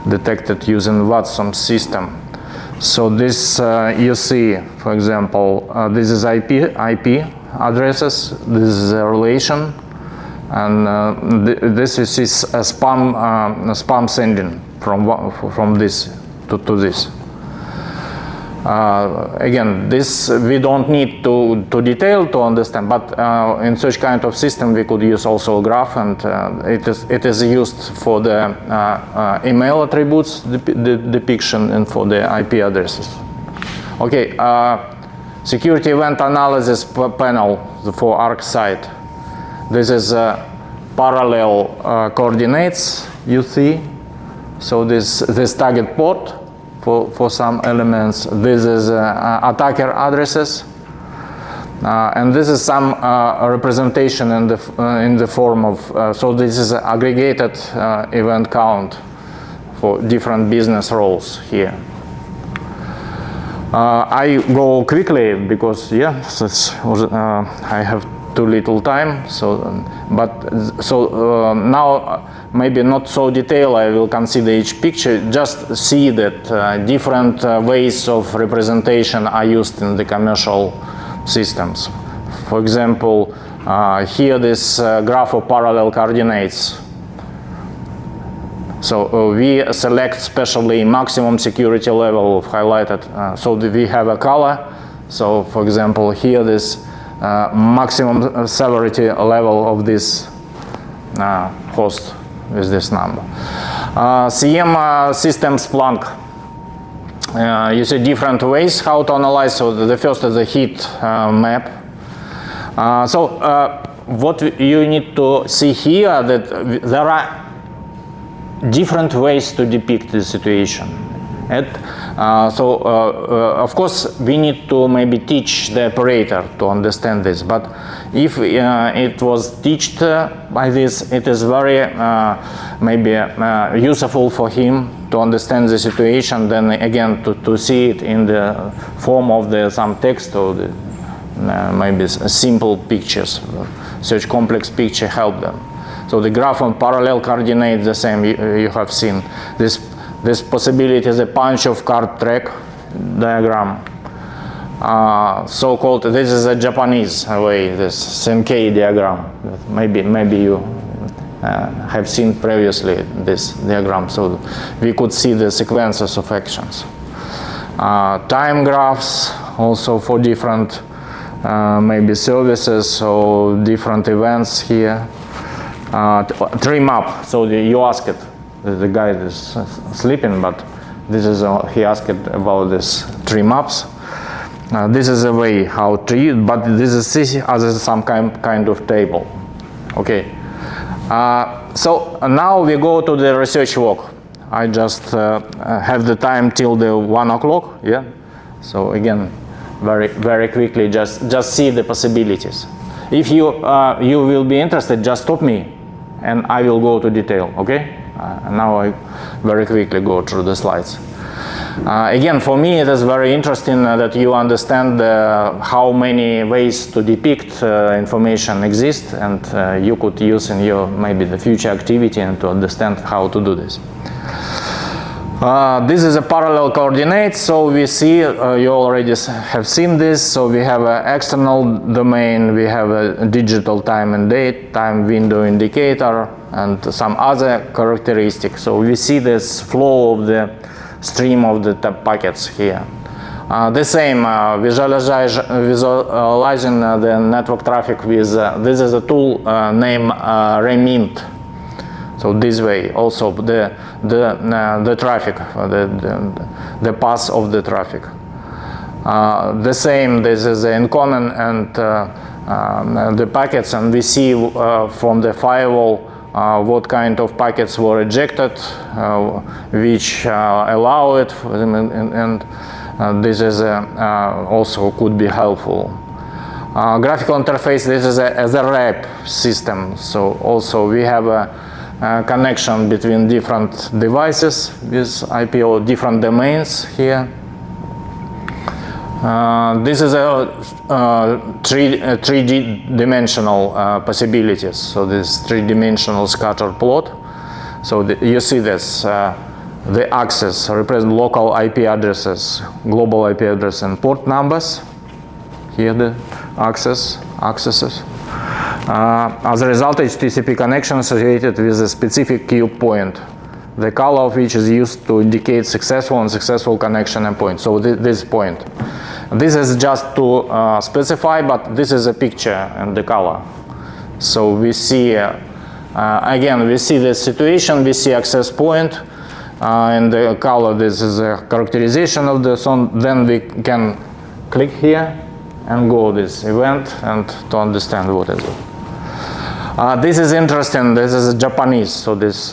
detected using Watson system. So this you see, for example, this is IP addresses. This is a relation. And this is a spam sending from this to this. Again, this we don't need to detail to understand, but in such kind of system we could use also a graph, and it is used for the email attributes depiction and for the IP addresses. Okay, security event analysis panel for ArcSight. This is parallel coordinates you see. So this target port for some elements. This is attacker addresses, and this is some representation in the form of. So this is aggregated event count for different business roles here. I go quickly because I have too little time. So now maybe not so detailed. I will consider each picture. Just see that different ways of representation are used in the commercial systems. For example, here this graph of parallel coordinates. So we select specially maximum security level of highlighted. So we have a color. So for example, here this maximum severity level of this host with this number. CM systems Splunk. You see different ways how to analyze. So the first is the heat map. What you need to see here that there are different ways to depict the situation. Of course, we need to maybe teach the operator to understand this. But if it was taught by this, it is very maybe useful for him to understand the situation. Then again, to see it in the form of some text or maybe simple pictures. Such complex picture help them. So the graph on parallel coordinates the same. You have seen this possibility is a punch of card track diagram. So-called, this is a Japanese way, this Senkei diagram. Maybe you have seen previously this diagram. So we could see the sequences of actions. Time graphs also for different maybe services, so different events here. Tree map, so you ask it. The guy is sleeping, but this is he asked about this tree maps. This is a way how tree, but this is as some kind of table. Okay. So now we go to the research walk. I just have the time till the 1 o'clock. Yeah. So again, very quickly, just see the possibilities. If you will be interested, just stop me, and I will go to detail. Okay. Now I very quickly go through the slides. Again, for me, it is very interesting that you understand how many ways to depict information exist, and you could use in your maybe the future activity and to understand how to do this. This is a parallel coordinate, so we see, you already have seen this, so we have an external domain, we have a digital time and date, time window indicator, and some other characteristics. So we see this flow of the stream of the packets here. The same, visualizing the network traffic with, this is a tool named Remint. So this way, also the traffic, the path of the traffic. The same, this is incoming and the packets, and we see from the firewall what kind of packets were ejected, which allow it, and this is also could be helpful. Graphical interface, this is as a RAP system, so also we have a connection between different devices with IPO, different domains here. This is a 3D-dimensional possibilities. So this 3-dimensional scatter plot. So you see this, the axis represent local IP addresses, global IP address and port numbers. Here the axes. As a result, HTTP connection associated with a specific queue point, the color of which is used to indicate successful and successful connection endpoint. So this point. This is just to specify, but this is a picture and the color. So we see, again, we see the situation, we see access point, and the color, this is a characterization of the zone. Then we can click here and go this event and to understand what is it. This is interesting, this is Japanese, so this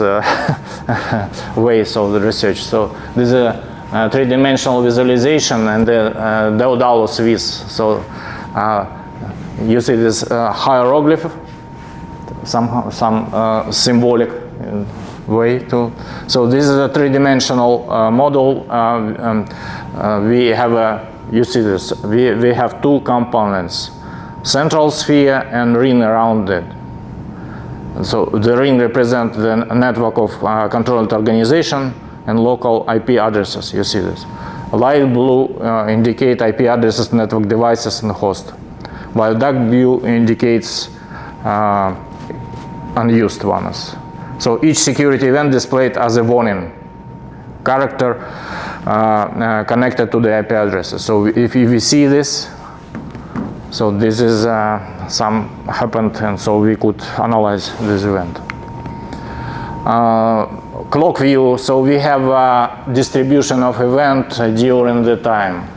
ways of the research. So this is a three-dimensional visualization and the Daedalus Swiss. So you see this hieroglyph, some symbolic way to. So this is a three-dimensional model. We have a, you see this, we have two components, central sphere and ring around it. So the ring represents the network of controlled organization and local IP addresses. You see this. Light blue indicate IP addresses, network devices, and host, while dark blue indicates unused ones. So each security event displayed as a warning character connected to the IP addresses. So if we see this, so this is some happened, and so we could analyze this event. Clock view, so we have a distribution of event during the time.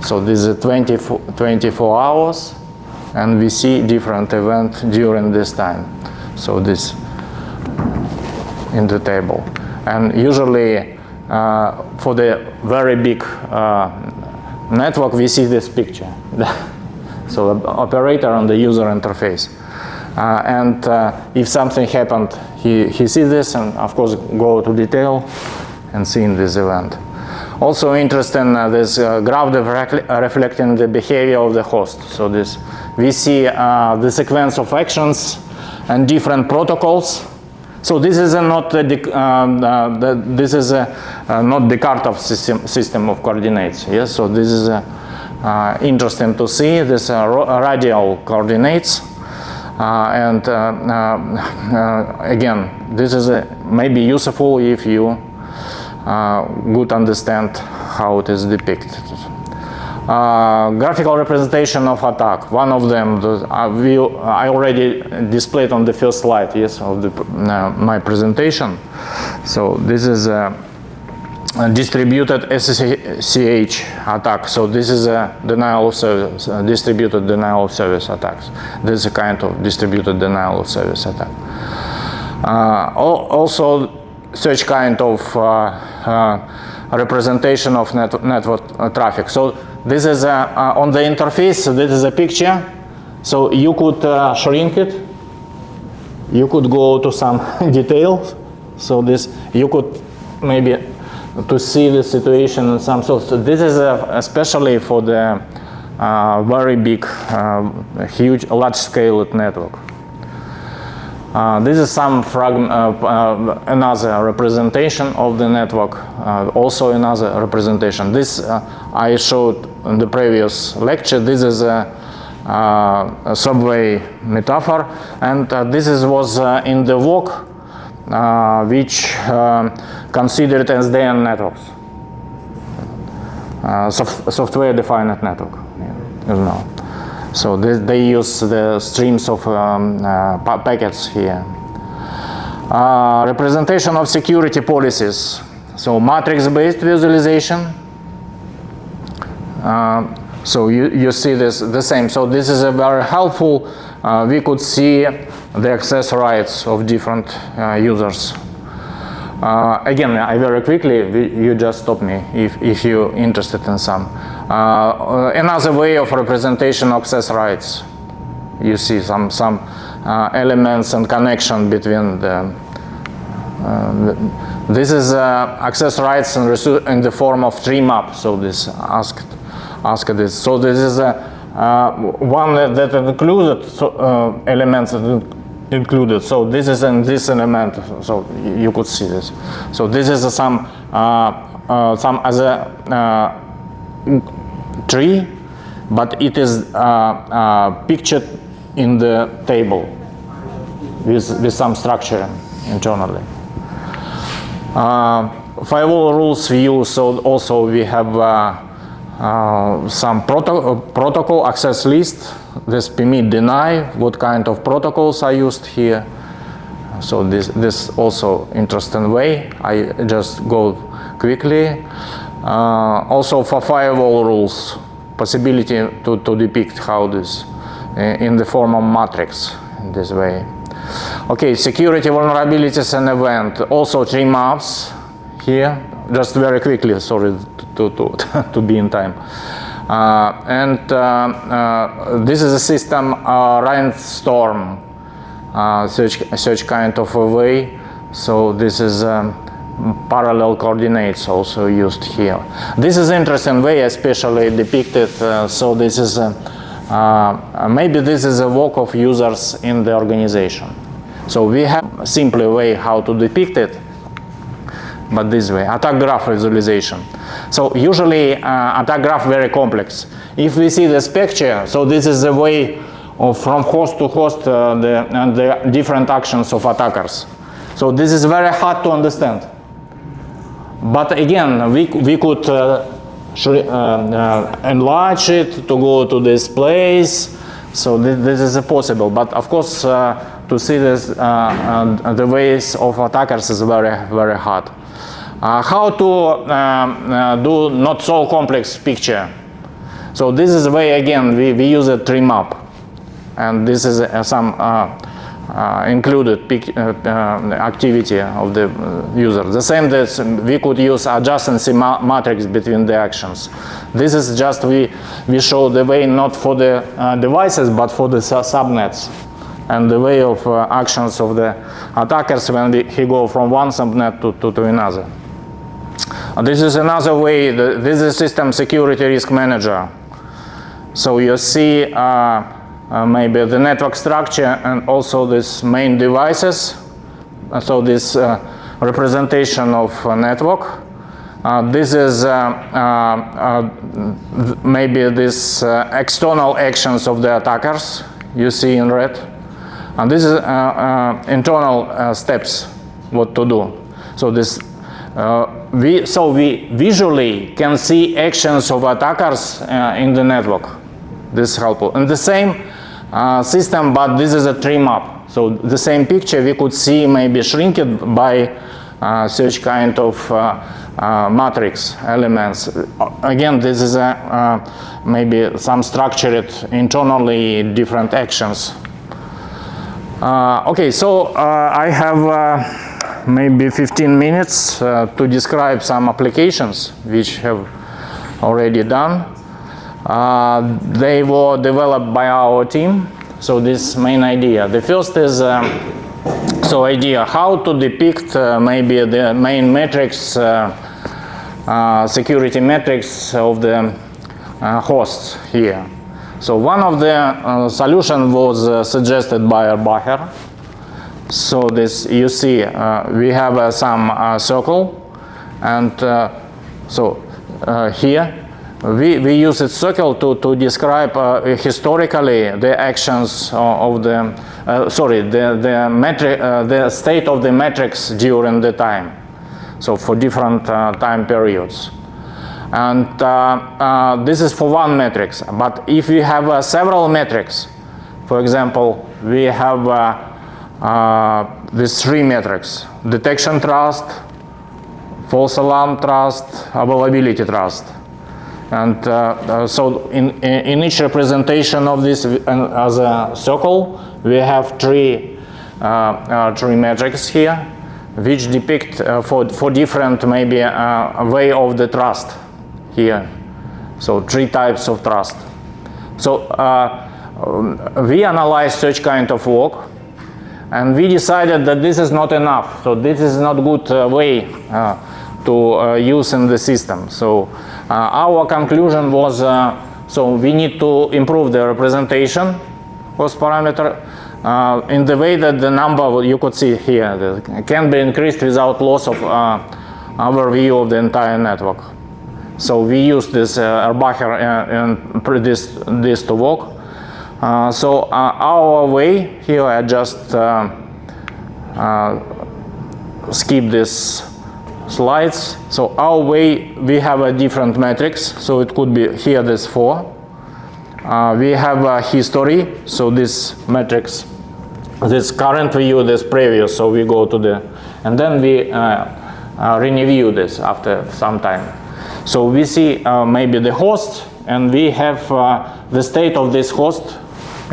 So this is 24 hours, and we see different event during this time. So this in the table. And usually for the very big network, we see this picture. So operator on the user interface. And if something happened, he sees this and of course go to detail and see in this event. Also interesting, this graph reflecting the behavior of the host. So this, we see the sequence of actions and different protocols. So this is not not the Kartov system of coordinates. Yes, so this is interesting to see this radial coordinates. And again, this is maybe useful if you would understand how it is depicted. Graphical representation of attack. One of them, I already displayed on the first slide, yes, of my presentation. So this is a distributed SSH attack. So this is a denial of service, distributed denial of service attacks. This is a kind of distributed denial of service attack. Also, such kind of representation of network traffic. So this is on the interface. This is a picture. So you could shrink it. You could go to some details. So this you could maybe to see the situation in some sort. So this is especially for the very big, huge, large-scale network. This is some another representation of the network. Also another representation. This I showed in the previous lecture. This is a subway metaphor, and this was in the walk, which considered as DN networks, software-defined network. You know. So they use the streams of packets here. Representation of security policies. So matrix-based visualization. So you see this the same. So this is a very helpful. We could see the access rights of different users. Again, I very quickly, you just stop me if you're interested in some. Another way of representation of access rights. You see some elements and connection between the. This is access rights in the form of tree map. So this ask this. So this is one that included elements included. So this is in this element. So you could see this. So this is some other tree, but it is pictured in the table with some structure internally. Firewall rules view. So also we have some protocol access list. This permit deny. What kind of protocols are used here? So this also interesting way. I just go quickly. Also for firewall rules, possibility to depict how this in the form of matrix in this way. Okay, security vulnerabilities and event. Also tree maps here. Just very quickly, sorry to be in time. This is a system rainstorm, such kind of a way. So this is parallel coordinates also used here. This is interesting way, especially depicted. So this is maybe this is a work of users in the organization. So we have a simpler way how to depict it, but this way, attack graph visualization. So usually attack graph very complex. If we see this picture, so this is a way of from host to host the different actions of attackers. So this is very hard to understand. But again, we could enlarge it to go to this place. So this is possible. But of course, to see this, the ways of attackers is very, very hard. How to do not so complex picture. So this is the way, again, we use a tree map. And this is some included activity of the user. The same that we could use adjacency matrix between the actions. This is just, we show the way not for the devices, but for the subnets. And the way of actions of the attackers when he go from one subnet to another. This is another way, this is system security risk manager. So you see maybe the network structure and also this main devices. So this representation of network. This is maybe this external actions of the attackers you see in red. And this is internal steps what to do. So this we visually can see actions of attackers in the network. This is helpful. And the same system, but this is a tree map. So the same picture we could see maybe shrinked by such kind of matrix elements. Again, this is maybe some structured internally different actions. Okay, so I have maybe 15 minutes to describe some applications which have already done. They were developed by our team. So this main idea. The first is idea how to depict maybe the main metrics, security metrics of the hosts here. So one of the solution was suggested by Erbacher. So this, you see, we have some circle, and here we use this circle to describe historically the actions of the the state of the metrics during the time. So for different time periods. And this is for one metrics. But if we have several metrics, for example, we have these three metrics: detection trust, false alarm trust, availability trust. And so in each representation of this as a circle, we have three metrics here, which depict for different maybe way of the trust here. So three types of trust. So we analyzed such kind of work, and we decided that this is not enough. So this is not good way to use in the system. So our conclusion was, so we need to improve the representation host parameter in the way that the number you could see here can be increased without loss of overview of the entire network. So we use this Erbacher and this to work. So our way here, I just skip this slides. So our way, we have a different metrics. So it could be here this 4. We have a history. So this metrics, this current view, this previous. So we go to the, and then we review this after some time. So we see maybe the host, and we have the state of this host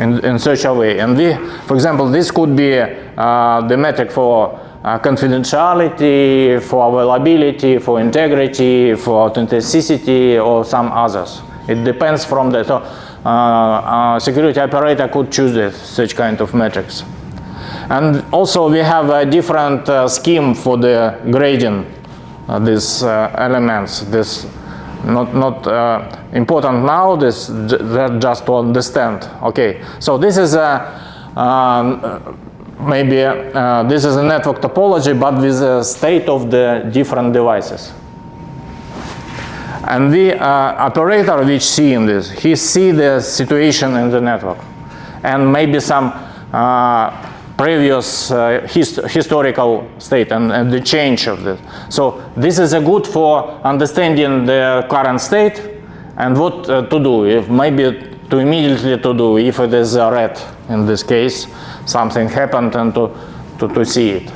in such a way. And we, for example, this could be the metric for confidentiality, for availability, for integrity, for authenticity, or some others. It depends from the security operator could choose such kind of metrics. And also we have a different scheme for the grading these elements. This not important now. This just to understand. Okay, so this is a maybe this is a network topology, but with a state of the different devices. And the operator which seeing this, he see the situation in the network, and maybe some previous historical state and the change of this. So this is a good for understanding the current state and what to do. If maybe to immediately to do if it is a red in this case, something happened, and to see it.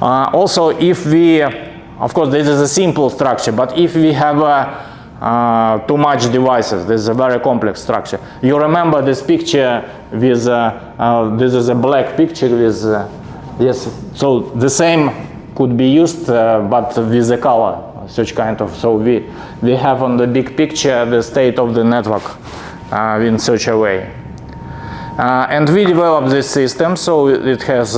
Also, if we, of course, this is a simple structure, but if we have too much devices, this is a very complex structure. You remember this picture with, this is a black picture with, yes, so the same could be used, but with the color, such kind of, so we have on the big picture the state of the network in such a way. And we developed this system, so it has,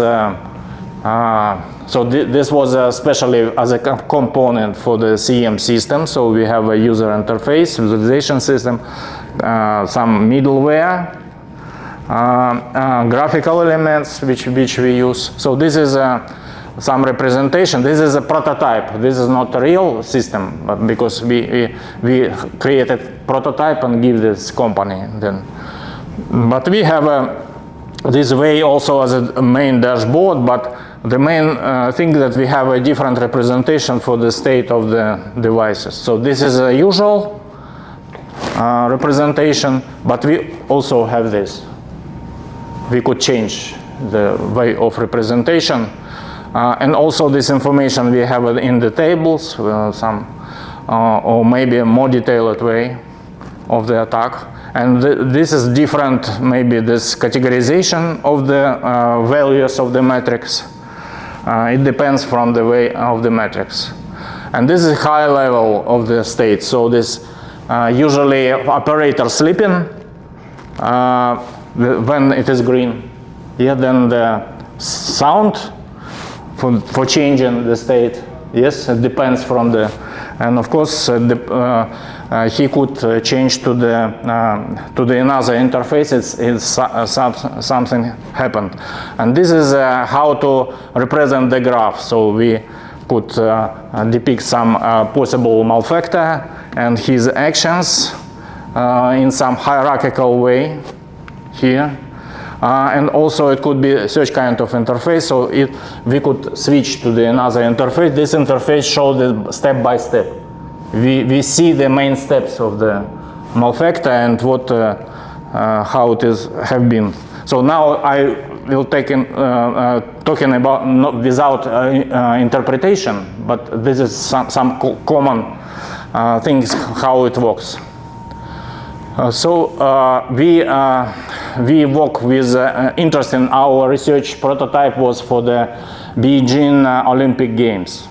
so this was especially as a component for the CM system. So we have a user interface, visualization system, some middleware, graphical elements which we use. So this is some representation. This is a prototype. This is not a real system, but because we created prototype and give this company then. But we have this way also as a main dashboard, but the main thing that we have a different representation for the state of the devices. So this is a usual representation, but we also have this. We could change the way of representation. And also this information we have in the tables, or maybe a more detailed way of the attack. And this is different, maybe this categorization of the values of the matrix. It depends from the way of the matrix. And this is high level of the state. So this usually operator sleeping when it is green. Yeah, then the sound for changing the state. Yes, it depends from the, and of course he could change to the another interface. Something happened, and this is how to represent the graph. So we could depict some possible malefactor and his actions in some hierarchical way here. And also it could be such kind of interface, so we could switch to the another interface. This interface shows the step by step. We see the main steps of the malefactor and what how it is have been. So now I will take in talking about not without interpretation, but this is some common things how it works. We work with interest in our research prototype was for the Beijing Olympic Games.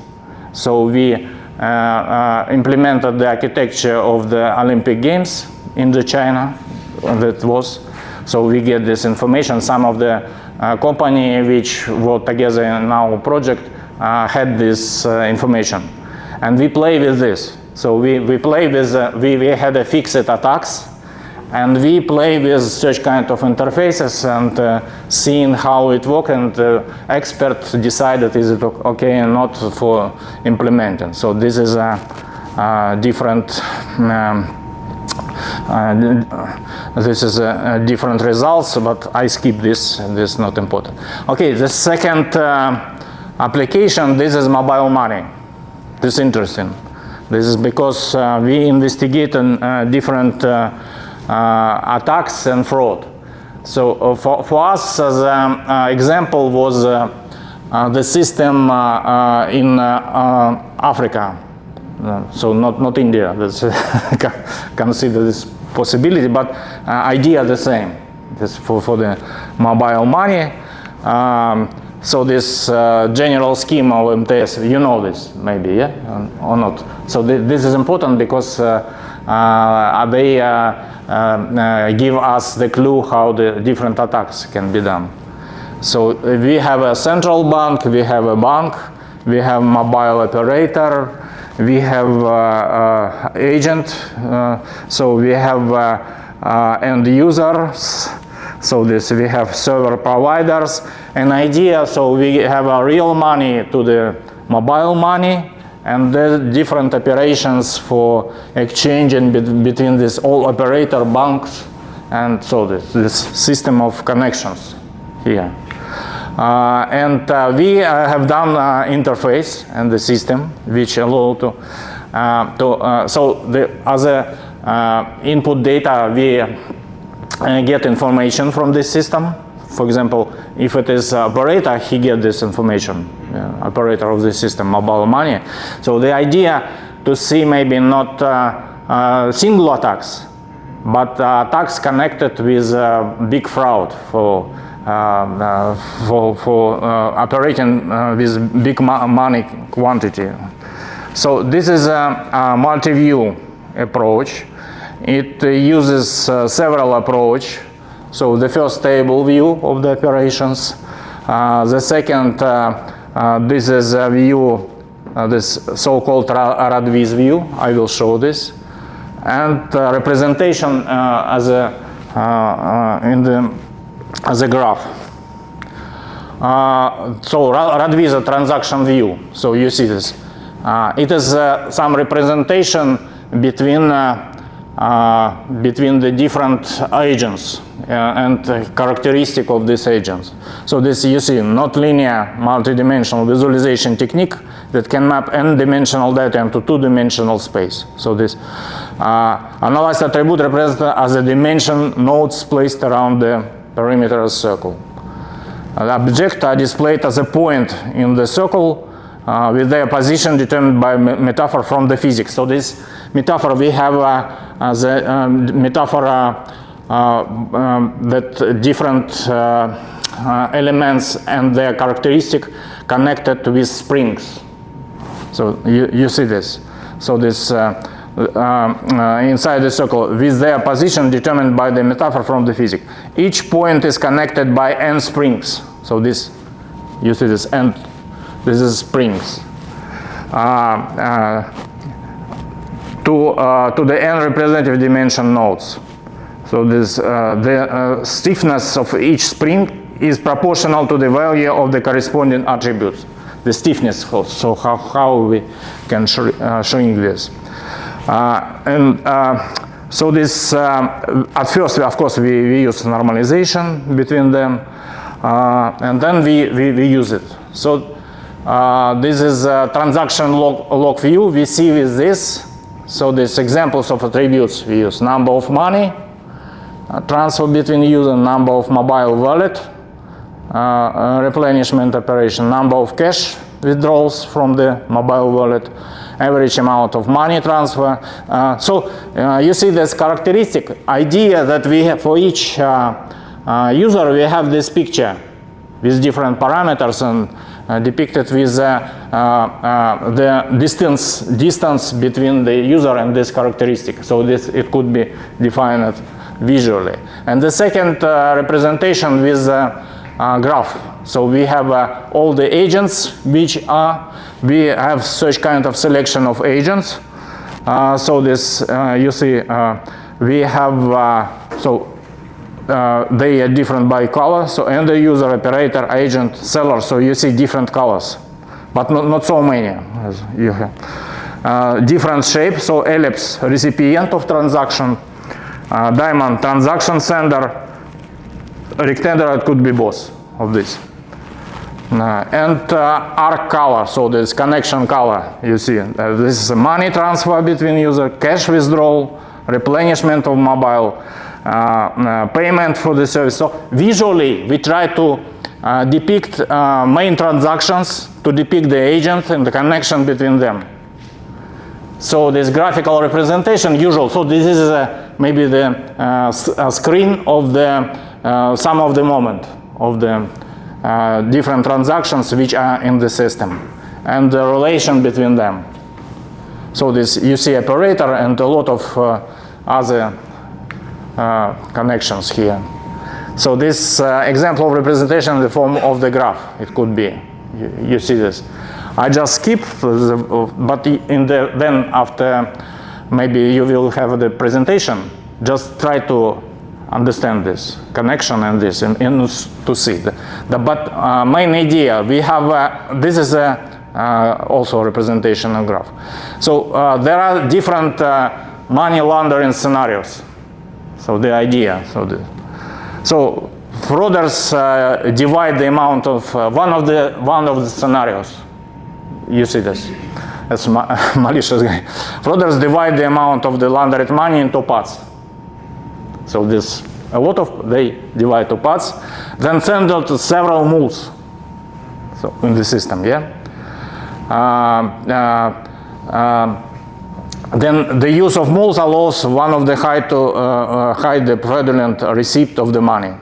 So we implemented the architecture of the Olympic Games in the China. That was, so we get this information. Some of the company which work together in our project had this information, and we play with this. So we play with we had a fixed attacks. And we play with such kind of interfaces and seeing how it works, and expert decided is it okay and not for implementing. So this is a different. This is different results, but I skip this. This is not important. Okay, the second application. This is mobile money. This is interesting. This is because we investigate different. Attacks and fraud. So for us, as an example, was the system in Africa. So not India. That's consider this possibility, but idea the same. This for the mobile money. So this general scheme of MTS, you know this maybe, yeah, or not. So this is important because they give us the clue how the different attacks can be done. So we have a central bank, we have a bank, we have mobile operator, we have agent, so we have end users, so this we have server providers. An idea, so we have a real money to the mobile money, and there's different operations for exchanging between this all operator banks, and so this system of connections here. We have done interface and the system which allow to so the other input data we get information from this system. For example, if it is operator, he get this information, operator of the system, mobile money. So the idea to see maybe not single attacks, but attacks connected with big fraud for operating with big money quantity. So this is a multi-view approach. It uses several approach. So the first table view of the operations. The second, this is a view, this so-called Radviz view. I will show this. And representation as a graph. So Radviz transaction view. So you see this. It is some representation between between the different agents and characteristic of these agents. So this, you see, not linear multidimensional visualization technique that can map n-dimensional data into two-dimensional space. So this analyzed attribute represented as a dimension nodes placed around the perimeter circle. The objects are displayed as a point in the circle with their position determined by metaphor from the physics. So this metaphor we have as a metaphor that different elements and their characteristic connected with springs. So you see this. So this inside the circle with their position determined by the metaphor from the physics. Each point is connected by n springs. So this, you see this, and this is springs. To the n representative dimension nodes. So this, the stiffness of each spring is proportional to the value of the corresponding attributes. The stiffness, so how we can shrink this. So this, at first, of course, we use normalization between them, and then we use it. So this is a transaction log view. We see with this. So these examples of attributes we use: number of money transfer between user, number of mobile wallet, replenishment operation, number of cash withdrawals from the mobile wallet, average amount of money transfer. So you see this characteristic idea that we have for each user, we have this picture with different parameters and depicted with the distance between the user and this characteristic. So this, it could be defined visually. And the second representation with graph. So we have all the agents which are, we have such kind of selection of agents. So this, you see, we have, they are different by color. So end user, operator, agent, seller. So you see different colors, but not so many as you have. Different shape. So ellipse, recipient of transaction. Diamond, transaction sender. Rectangular, it could be both of this. And arc color, so this connection color, you see. This is a money transfer between user, cash withdrawal, replenishment of mobile, payment for the service. So visually, we try to depict main transactions, to depict the agent and the connection between them. So this graphical representation usual. So this is maybe the screen of the sum of the moment of the different transactions which are in the system and the relation between them. So this, you see operator and a lot of other connections here. So this example of representation in the form of the graph, it could be. You see this. I just skip, but in the, then after maybe you will have the presentation, just try to understand this connection and this and to see. But main idea, we have, this is also a representation of graph. So there are different money laundering scenarios. So the idea, so frauders divide the amount of one of the scenarios. You see this. That's malicious guy. Frauders divide the amount of the laundered money into parts. So this, a lot of, they divide to parts, then send out several moves. So in the system, yeah. Then the use of moles allows one of the hide to hide the fraudulent receipt of the money.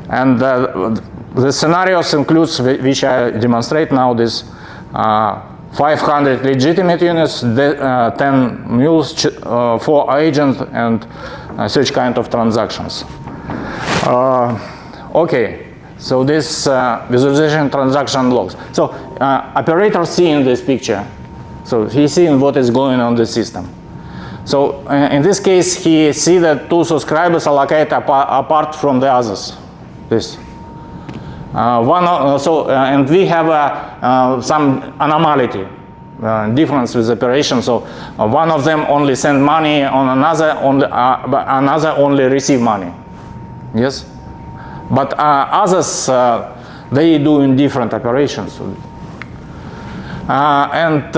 And the scenarios includes, which I demonstrate now, this 500 legitimate units, 10 mules, 4 agents, and such kind of transactions. Okay, so this visualization transaction logs. So operator seeing this picture. So he's seeing what is going on in the system. So in this case, he see that 2 subscribers are located apart from the others. This. And we have some anomaly difference with operations. So one of them only send money on another, another only receive money. Yes, but others they do in different operations. And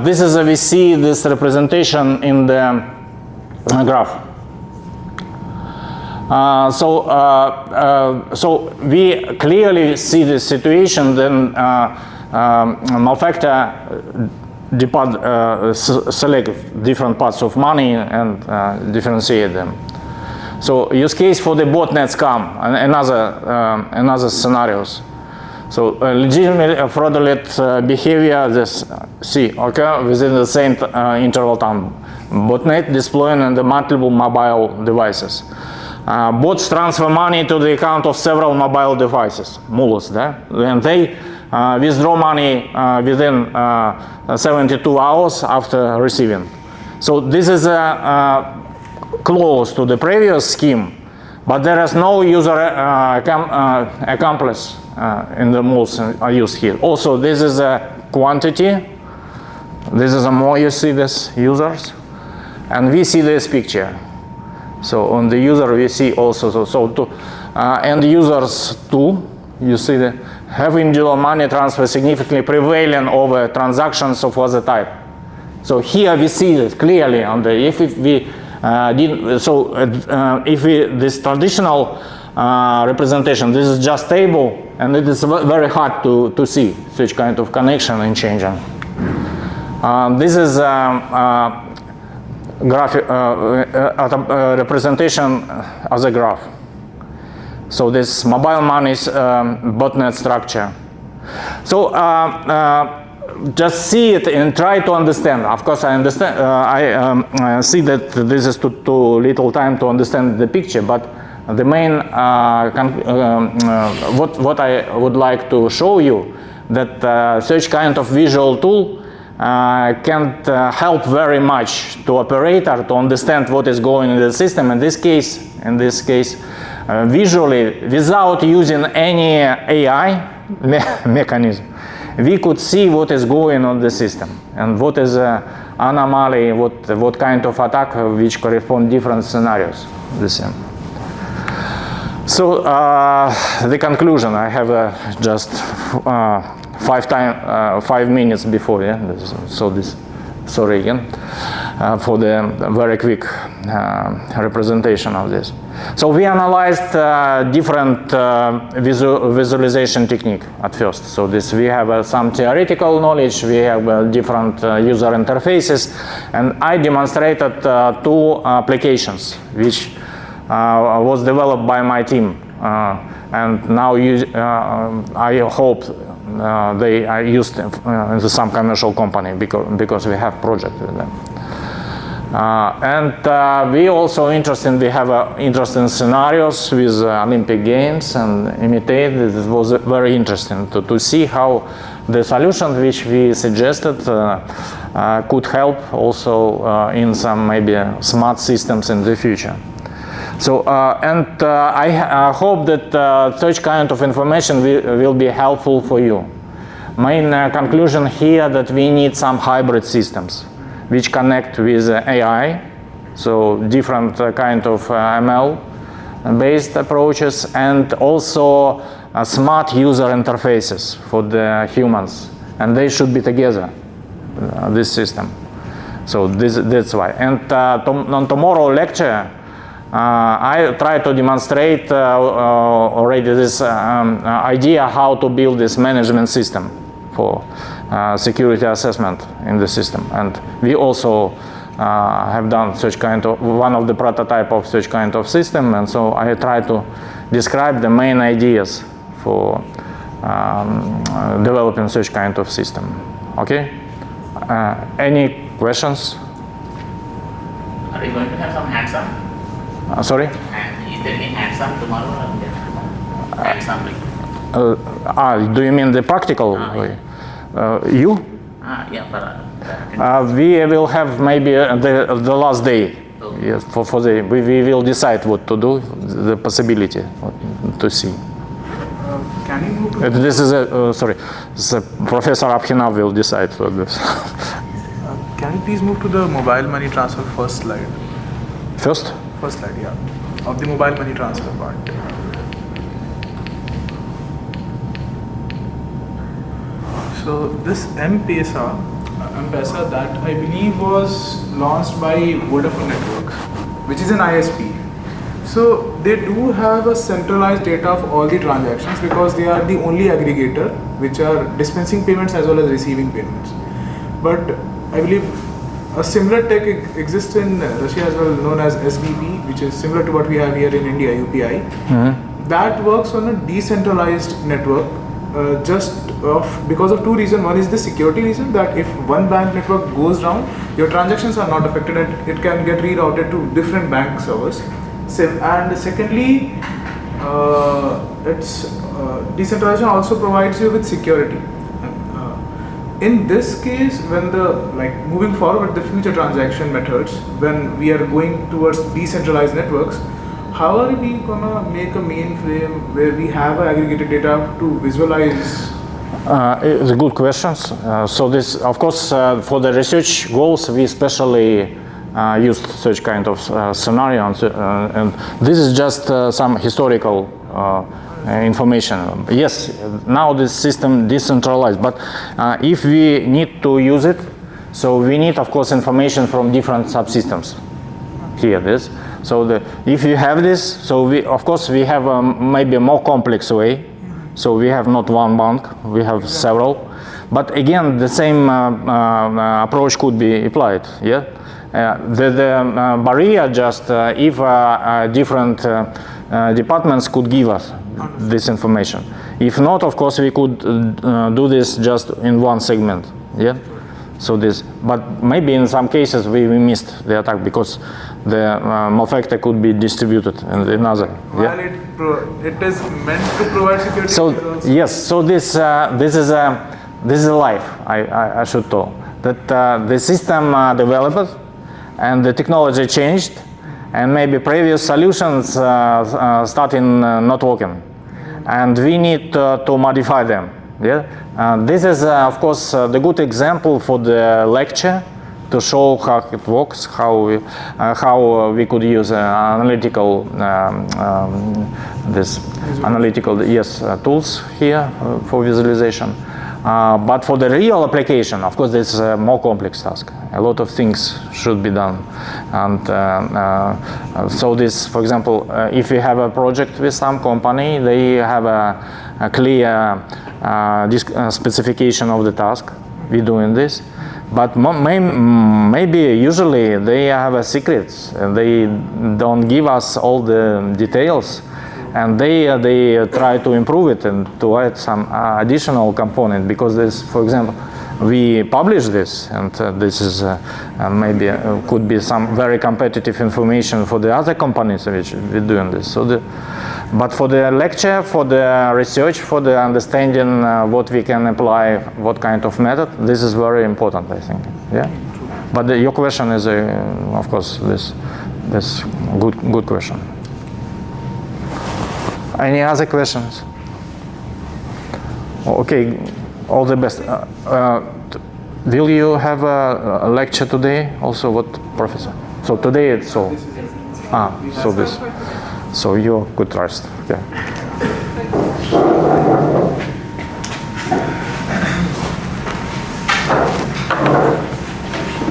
this is we see this representation in the graph. So we clearly see the situation. Then malfactor select different parts of money and differentiate them. So use case for the botnet scam and another scenarios. So legitimate fraudulent behavior this occur within the same interval time. Botnet deploying on the multiple mobile devices. Bots transfer money to the account of several mobile devices, mullahs, and they withdraw money within 72 hours after receiving. So this is close to the previous scheme, but there is no user accomplice in the mulls used here. Also, this is a quantity. This is a more you see this users, and we see this picture. So on the user we see also end users too. You see the have individual money transfer significantly prevailing over transactions of other type. So here we see this clearly on the if we if we this traditional representation, this is just table, and it is very hard to see such kind of connection in changing. This is graphic representation as a graph. So this mobile money is botnet structure. So just see it and try to understand. Of course, I understand. I see that this is too little time to understand the picture, but the main what I would like to show you that such kind of visual tool can help very much to operator to understand what is going in the system. In this case, visually, without using any AI mechanism, we could see what is going on the system and what is anomaly, what kind of attack which correspond different scenarios. The same. So the conclusion, I have just 5 minutes before, yeah. So this, sorry again, for the very quick representation of this. So we analyzed different visualization technique at first. So this we have some theoretical knowledge, we have different user interfaces, and I demonstrated 2 applications which was developed by my team, and now I hope they are used in some commercial company because we have project with them. And we also interested. We have interesting scenarios with Olympic Games and imitate. It was very interesting to see how the solution which we suggested could help also in some maybe smart systems in the future. So I hope that such kind of information will be helpful for you. Main conclusion here that we need some hybrid systems which connect with AI, so different kind of ML-based approaches, and also smart user interfaces for the humans, and they should be together, this system. So that's why. And on tomorrow lecture, I try to demonstrate already this idea how to build this management system for security assessment in the system. And we also have done such kind of, one of the prototype of such kind of system, and so I try to describe the main ideas for developing such kind of system. Okay? Any questions? Are you going to have some hands-on? Sorry? And is there any hands-on tomorrow? Hands-on. Do you mean the practical way? You? Yeah. We will have maybe the last day. Okay. Yes, for the we will decide what to do, the possibility to see. Can you move to This is a, sorry, this is Professor Abhinav will decide for this. can you please move to the mobile money transfer first slide? First? First slide, yeah. Of the mobile money transfer part. So this M-Pesa that I believe was launched by Vodafone Networks, which is an ISP. So they do have a centralized data of all the transactions because they are the only aggregator which are dispensing payments as well as receiving payments. But I believe a similar tech exists in Russia as well, known as SBP, which is similar to what we have here in India, UPI. That works on a decentralized network because of two reasons. One is the security reason, that if one bank network goes down, your transactions are not affected and it can get rerouted to different bank servers. And secondly, decentralization also provides you with security. In this case, when moving forward the future transaction methods, when we are going towards decentralized networks, how are we gonna make a mainframe where we have aggregated data to visualize? It's a good questions. So this, of course, for the research goals, we especially used such kind of scenario, and this is just some historical information. Yes, now this system decentralized, but if we need to use it, so we need, of course, information from different subsystems. Here, this. So if you have this, so we, of course, we have maybe a more complex way. So we have not one bank, we have several. But again, the same approach could be applied. Yeah. The barrier just if different departments could give us this information. If not, of course, we could do this just in one segment. Yeah. So this, but maybe in some cases we missed the attack because the malfactor could be distributed in another. While it is meant to provide security. So yes, so this is a life. I should tell that the system developed and the technology changed, and maybe previous solutions starting not working, and we need to modify them. Yeah, this is of course the good example for the lecture to show how it works, how we could use analytical tools here for visualization. But for the real application, of course, this is a more complex task. A lot of things should be done, and so this, for example, if you have a project with some company, they have a clear specification of the task. We're doing this, but maybe usually they have secrets and they don't give us all the details, and they try to improve it and to add some additional component, because this, for example, we publish this, and this is maybe could be some very competitive information for the other companies which we're doing this. So but for the lecture, for the research, for the understanding what we can apply, what kind of method, this is very important, I think. Yeah. But your question is, of course, this good question. Any other questions? Okay, all the best. Will you have a lecture today? Also, what, Professor? So today it's all. So this. So you could trust. Okay.